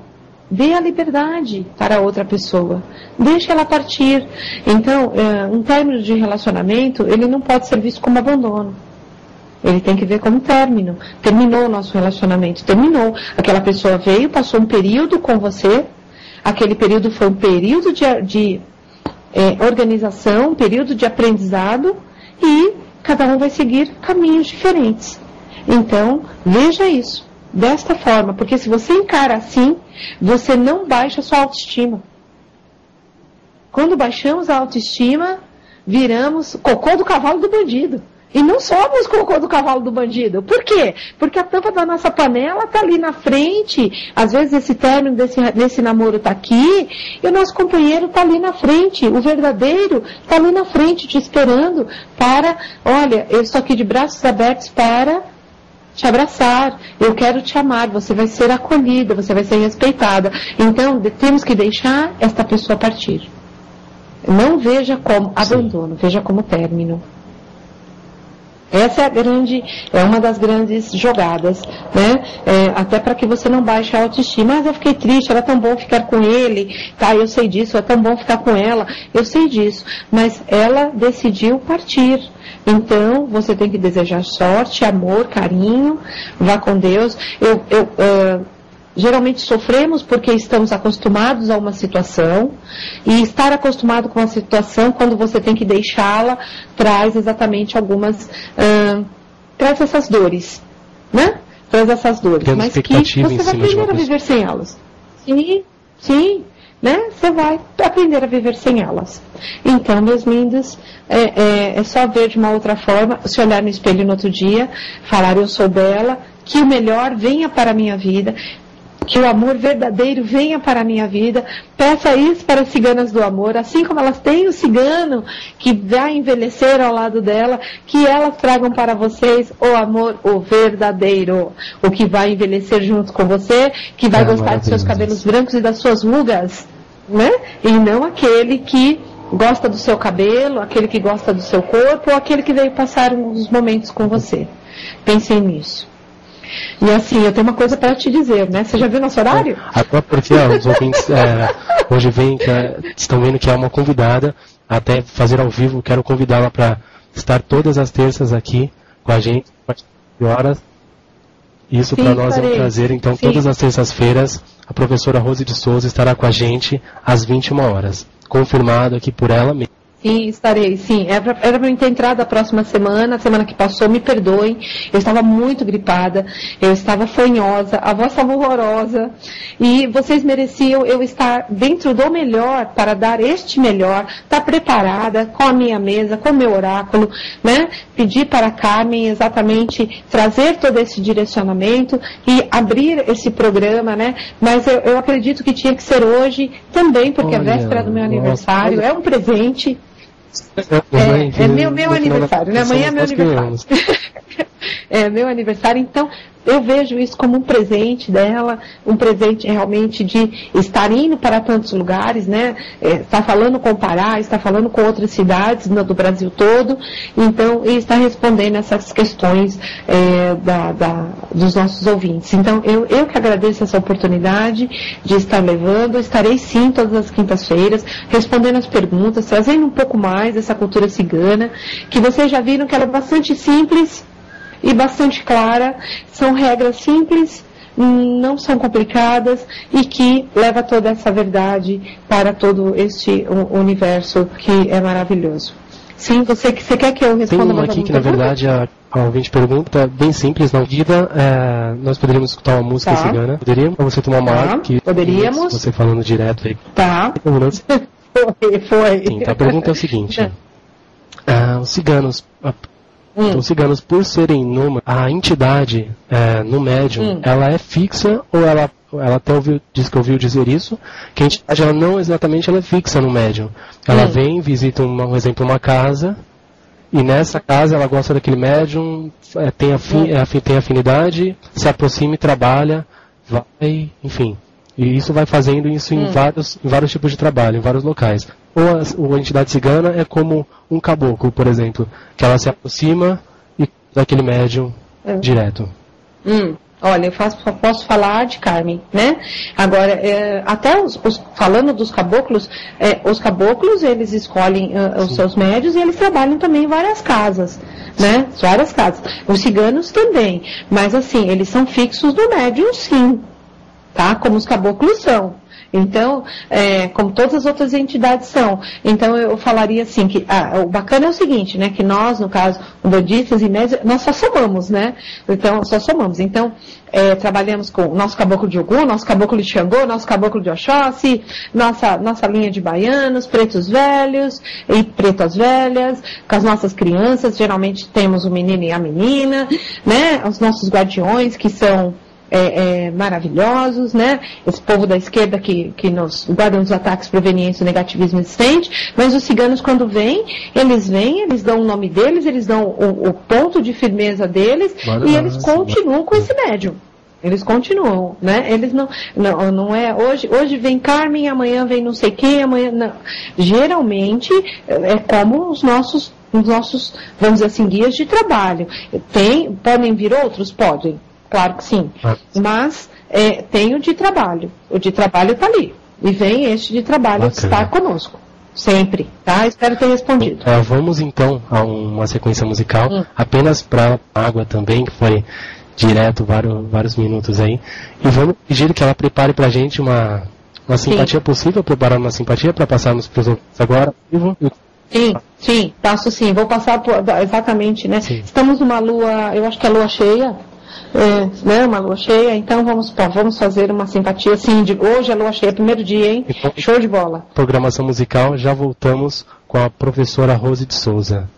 Dê a liberdade para a outra pessoa. Deixe ela partir. Então, um término de relacionamento, ele não pode ser visto como abandono. Ele tem que ver como término. Terminou o nosso relacionamento. Terminou. Aquela pessoa veio, passou um período com você. Aquele período foi um período de organização, um período de aprendizado. E cada um vai seguir caminhos diferentes. Então, veja isso desta forma. Porque se você encara assim, você não baixa a sua autoestima. Quando baixamos a autoestima, viramos cocô do cavalo do bandido. E não somos cocô do cavalo do bandido. Por quê? Porque a tampa da nossa panela está ali na frente. Às vezes esse término desse namoro está aqui e o nosso companheiro está ali na frente. O verdadeiro está ali na frente te esperando para, olha, eu estou aqui de braços abertos para te abraçar. Eu quero te amar. Você vai ser acolhida, você vai ser respeitada. Então, temos que deixar esta pessoa partir. Não veja como abandono, veja como término. Essa é uma das grandes jogadas, né? Até para que você não baixe a autoestima. Mas eu fiquei triste, era tão bom ficar com ele, tá? Eu sei disso, é tão bom ficar com ela, eu sei disso. Mas ela decidiu partir. Então, você tem que desejar sorte, amor, carinho, vá com Deus. Geralmente sofremos porque estamos acostumados a uma situação, e estar acostumado com uma situação, quando você tem que deixá-la, traz exatamente traz essas dores, né? Traz essas dores, mas que você vai aprender a viver sem elas. Sim, né? Você vai aprender a viver sem elas. Então, meus lindos, é só ver de uma outra forma, se olhar no espelho no outro dia, falar eu sou bela, que o melhor venha para a minha vida, que o amor verdadeiro venha para a minha vida. Peça isso para as ciganas do amor, assim como elas têm o cigano que vai envelhecer ao lado dela, que elas tragam para vocês o amor, o verdadeiro, o que vai envelhecer junto com você, que vai gostar dos seus cabelos brancos e das suas rugas, né? E não aquele que gosta do seu cabelo, aquele que gosta do seu corpo, ou aquele que veio passar uns momentos com você. Pensem nisso. E assim, eu tenho uma coisa para te dizer, né? Você já viu nosso horário? Até porque os ouvintes hoje estão vendo que é uma convidada, até fazer ao vivo, quero convidá-la para estar todas as terças aqui com a gente, às 20 horas. Isso para nós é um prazer. Então, todas as terças-feiras, a professora Rose de Souza estará com a gente às 21 horas. Confirmado aqui por ela mesma. Sim, estarei, sim. Era para eu ter entrado a próxima semana, a semana que passou, me perdoem. Eu estava muito gripada, eu estava fanhosa, a voz estava horrorosa. E vocês mereciam eu estar dentro do melhor, para dar este melhor, estar preparada com a minha mesa, com o meu oráculo, né? Pedir para a Carmen exatamente trazer todo esse direcionamento e abrir esse programa, né? Mas eu acredito que tinha que ser hoje também, porque é véspera do meu aniversário, é um presente. É meu aniversário, né? Amanhã é meu aniversário. É meu aniversário, então eu vejo isso como um presente dela, um presente realmente de estar indo para tantos lugares, né? Está falando com Pará, está falando com outras cidades do Brasil todo, então, e está respondendo essas questões dos nossos ouvintes. Então, eu que agradeço essa oportunidade de estar levando, estarei sim todas as quintas-feiras, respondendo as perguntas, trazendo um pouco mais dessa cultura cigana, que vocês já viram que ela é bastante simples e bastante clara, são regras simples, não são complicadas e que leva toda essa verdade para todo este universo que é maravilhoso. Sim, você quer que eu responda mais aqui que na verdade a ouvinte pergunta, bem simples, na vida, nós poderíamos escutar uma música cigana? Poderíamos? Ou você tomar uma água? Poderíamos. Você falando direto aí. Tá. Foi. Sim, então a pergunta é o seguinte, os ciganos... Então, os ciganos, por serem nômades, a entidade no médium, ela é fixa ou ela até disse que ouviu dizer isso, que a entidade ela não exatamente ela é fixa no médium. Ela vem, visita, por exemplo, uma casa, e nessa casa ela gosta daquele médium, tem afinidade, se aproxima e trabalha, vai, enfim. E isso vai fazendo isso em vários tipos de trabalho, em vários locais. Ou a entidade cigana é como um caboclo, por exemplo, que ela se aproxima e daquele médium direto. Olha, posso falar de Carmen, né? Agora, até falando dos caboclos, os caboclos, eles escolhem os seus médios e eles trabalham também em várias casas, né? Várias casas. Os ciganos também, mas assim, eles são fixos no médium, sim, tá? Como os caboclos são. Então, como todas as outras entidades são. Então, eu falaria assim, que o bacana é o seguinte, né, que nós, no caso, umbandistas e médios, nós só somamos, né? Então, só somamos. Então, trabalhamos com o nosso caboclo de Ogum, nosso caboclo de Xangô, nosso caboclo de Oxóssi, nossa linha de baianos, pretos velhos e pretas velhas, com as nossas crianças, geralmente temos o menino e a menina, né? Os nossos guardiões, que são maravilhosos, né? Esse povo da esquerda que nos guardam dos ataques provenientes do negativismo existente, mas os ciganos quando vêm, eles dão o nome deles, eles dão o ponto de firmeza deles e eles continuam com esse médium. Eles continuam, né? Eles não é hoje vem Carmen, amanhã vem não sei quem, amanhã não. Geralmente é como os nossos, vamos dizer assim, guias de trabalho. Podem vir outros? Podem. Claro que sim, mas tem o de trabalho está ali, e vem este de trabalho estar conosco, sempre, tá? Espero ter respondido. Vamos então a uma sequência musical, apenas para água também, que foi direto vários minutos aí, e vamos pedir que ela prepare pra gente uma simpatia possível, preparar uma simpatia para passarmos para os outros agora, vivo. Sim, passo sim, vou passar exatamente, né? Sim. Estamos numa lua, eu acho que é lua cheia, né, uma lua cheia, então vamos fazer uma simpatia, sim, hoje é lua cheia, primeiro dia, hein? Então, show de bola. Programação musical, já voltamos com a professora Rose de Souza.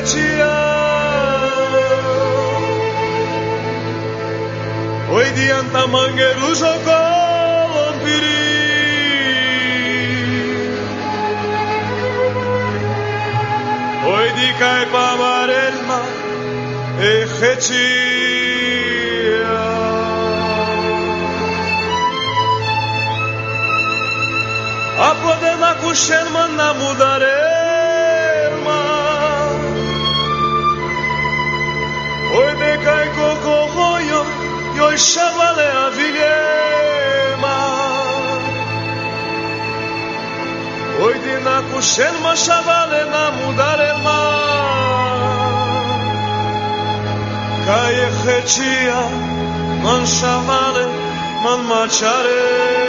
retia. Oi dianta mangueiro jogou lompiri. Oi di caipa barelma e retia. A poder na cuxerma na mudarelma. Oi de cai coco royo e oi chavale a vilhema. Oi de na cuxerma chavale na mudarelma. Cai e retia man chavale man macharelma.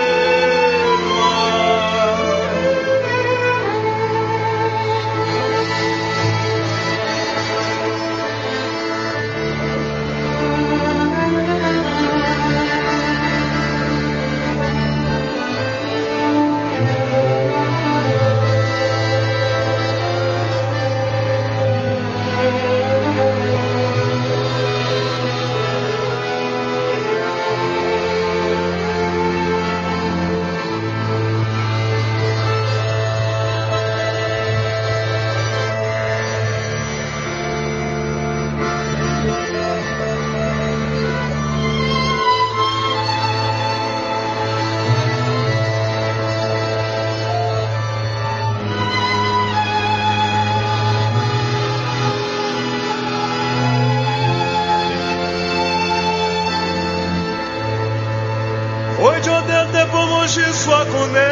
Oi de odeio te pomoji sua coneghi.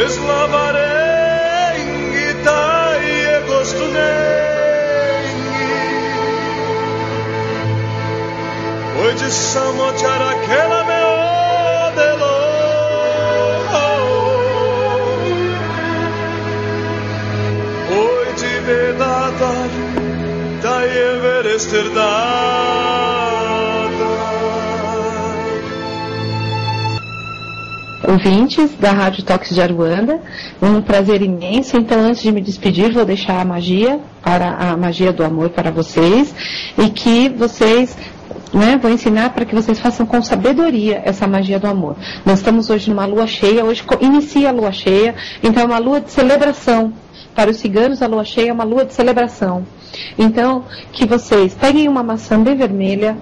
Eslavarenghi tai e gostunenghi. Oi de samotiar aquela meodelo. Oi de bedadar da Everesterdada. Ouvintes da Rádio Toques de Aruanda, um prazer imenso. Então, antes de me despedir, vou deixar a magia do amor para vocês e que vocês, vou ensinar para que vocês façam com sabedoria essa magia do amor. Nós estamos hoje numa lua cheia, hoje inicia a lua cheia, então é uma lua de celebração. Para os ciganos, a lua cheia é uma lua de celebração. Então, que vocês peguem uma maçã bem vermelha,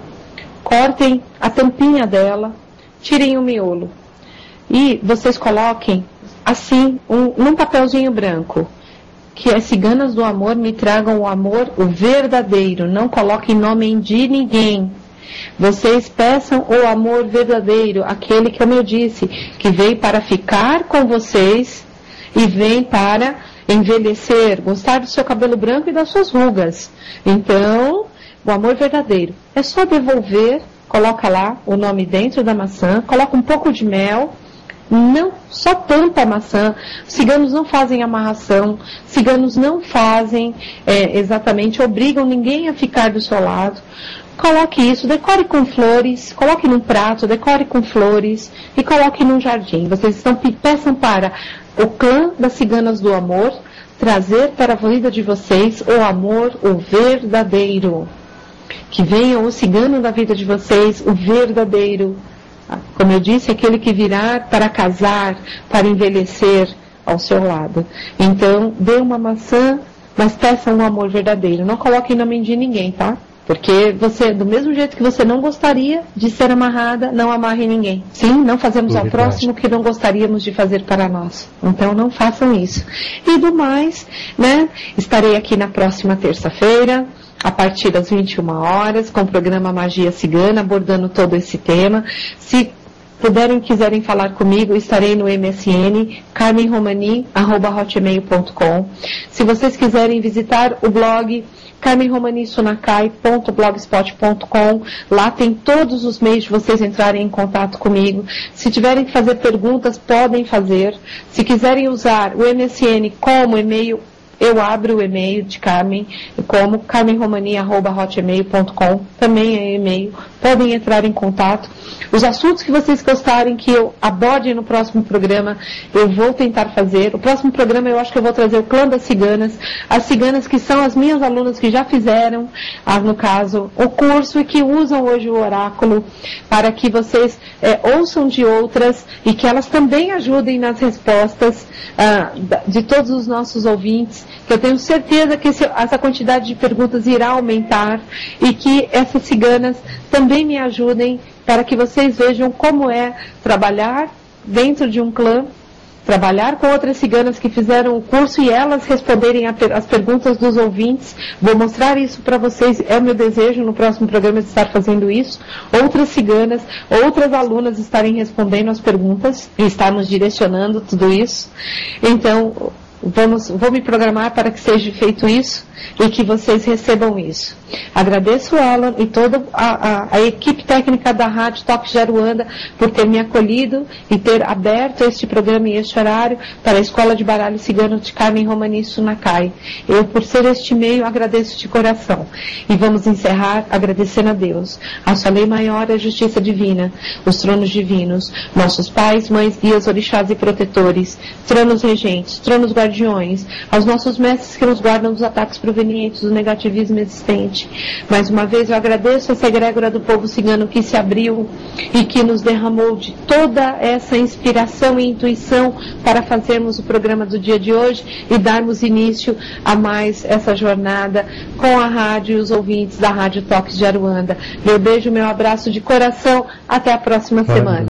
cortem a tampinha dela, tirem o miolo. E vocês coloquem, assim, num papelzinho branco, que as ciganas do amor me tragam o amor, o verdadeiro. Não coloquem nome de ninguém. Vocês peçam o amor verdadeiro, aquele que, como eu disse, que veio para ficar com vocês e vem para envelhecer, gostar do seu cabelo branco e das suas rugas. Então, o amor verdadeiro. É só devolver, coloca lá o nome dentro da maçã, coloca um pouco de mel, não, só tampa a maçã. Os ciganos não fazem amarração, ciganos não fazem exatamente, obrigam ninguém a ficar do seu lado. Coloque isso, decore com flores, coloque num prato, decore com flores e coloque num jardim. Vocês peçam para o clã das ciganas do amor trazer para a vida de vocês o amor, o verdadeiro. Que venha o cigano da vida de vocês, o verdadeiro. Como eu disse, aquele que virá para casar, para envelhecer ao seu lado. Então, dê uma maçã, mas peça um amor verdadeiro. Não coloque em nome de ninguém, tá? Porque você, do mesmo jeito que você não gostaria de ser amarrada, não amarre ninguém. Sim, não fazemos ao próximo o que não gostaríamos de fazer para nós. Então não façam isso. E do mais, estarei aqui na próxima terça-feira, a partir das 21 horas, com o programa Magia Cigana, abordando todo esse tema. Se puderem, quiserem falar comigo, estarei no MSN, carmenromani@hotmail.com. Se vocês quiserem visitar o blog carmenromanisunakai.blogspot.com, lá tem todos os meios de vocês entrarem em contato comigo. Se tiverem que fazer perguntas, podem fazer. Se quiserem usar o MSN como e-mail, eu abro o e-mail de Carmen, como carmenromani@hotmail.com, também é e-mail, podem entrar em contato. Os assuntos que vocês gostarem que eu aborde no próximo programa, eu vou tentar fazer. O próximo programa eu acho que eu vou trazer o clã das ciganas, as ciganas que são as minhas alunas que já fizeram, no caso, o curso e que usam hoje o oráculo, para que vocês ouçam de outras e que elas também ajudem nas respostas de todos os nossos ouvintes, que eu tenho certeza que essa quantidade de perguntas irá aumentar e que essas ciganas também me ajudem para que vocês vejam como é trabalhar dentro de um clã, trabalhar com outras ciganas que fizeram o curso e elas responderem as perguntas dos ouvintes. Vou mostrar isso para vocês, é o meu desejo no próximo programa de estar fazendo isso. Outras ciganas, outras alunas estarem respondendo as perguntas e estarmos direcionando tudo isso. Então, vou me programar para que seja feito isso e que vocês recebam isso. Agradeço o Alan e toda a equipe técnica da Rádio Toques de Aruanda por ter me acolhido e ter aberto este programa e este horário para a Escola de Baralho Cigano de Carmen Romani Sunacai. Eu, por ser este meio, agradeço de coração. E vamos encerrar agradecendo a Deus, a sua lei maior, a justiça divina, os tronos divinos, nossos pais, mães, guias, orixás e protetores, tronos regentes, tronos guardiões, aos nossos mestres que nos guardam dos ataques provenientes do negativismo existente. Mais uma vez eu agradeço essa egrégora do povo cigano que se abriu e que nos derramou de toda essa inspiração e intuição para fazermos o programa do dia de hoje e darmos início a mais essa jornada com a rádio e os ouvintes da Rádio Toques de Aruanda. Meu beijo, meu abraço de coração, até a próxima semana.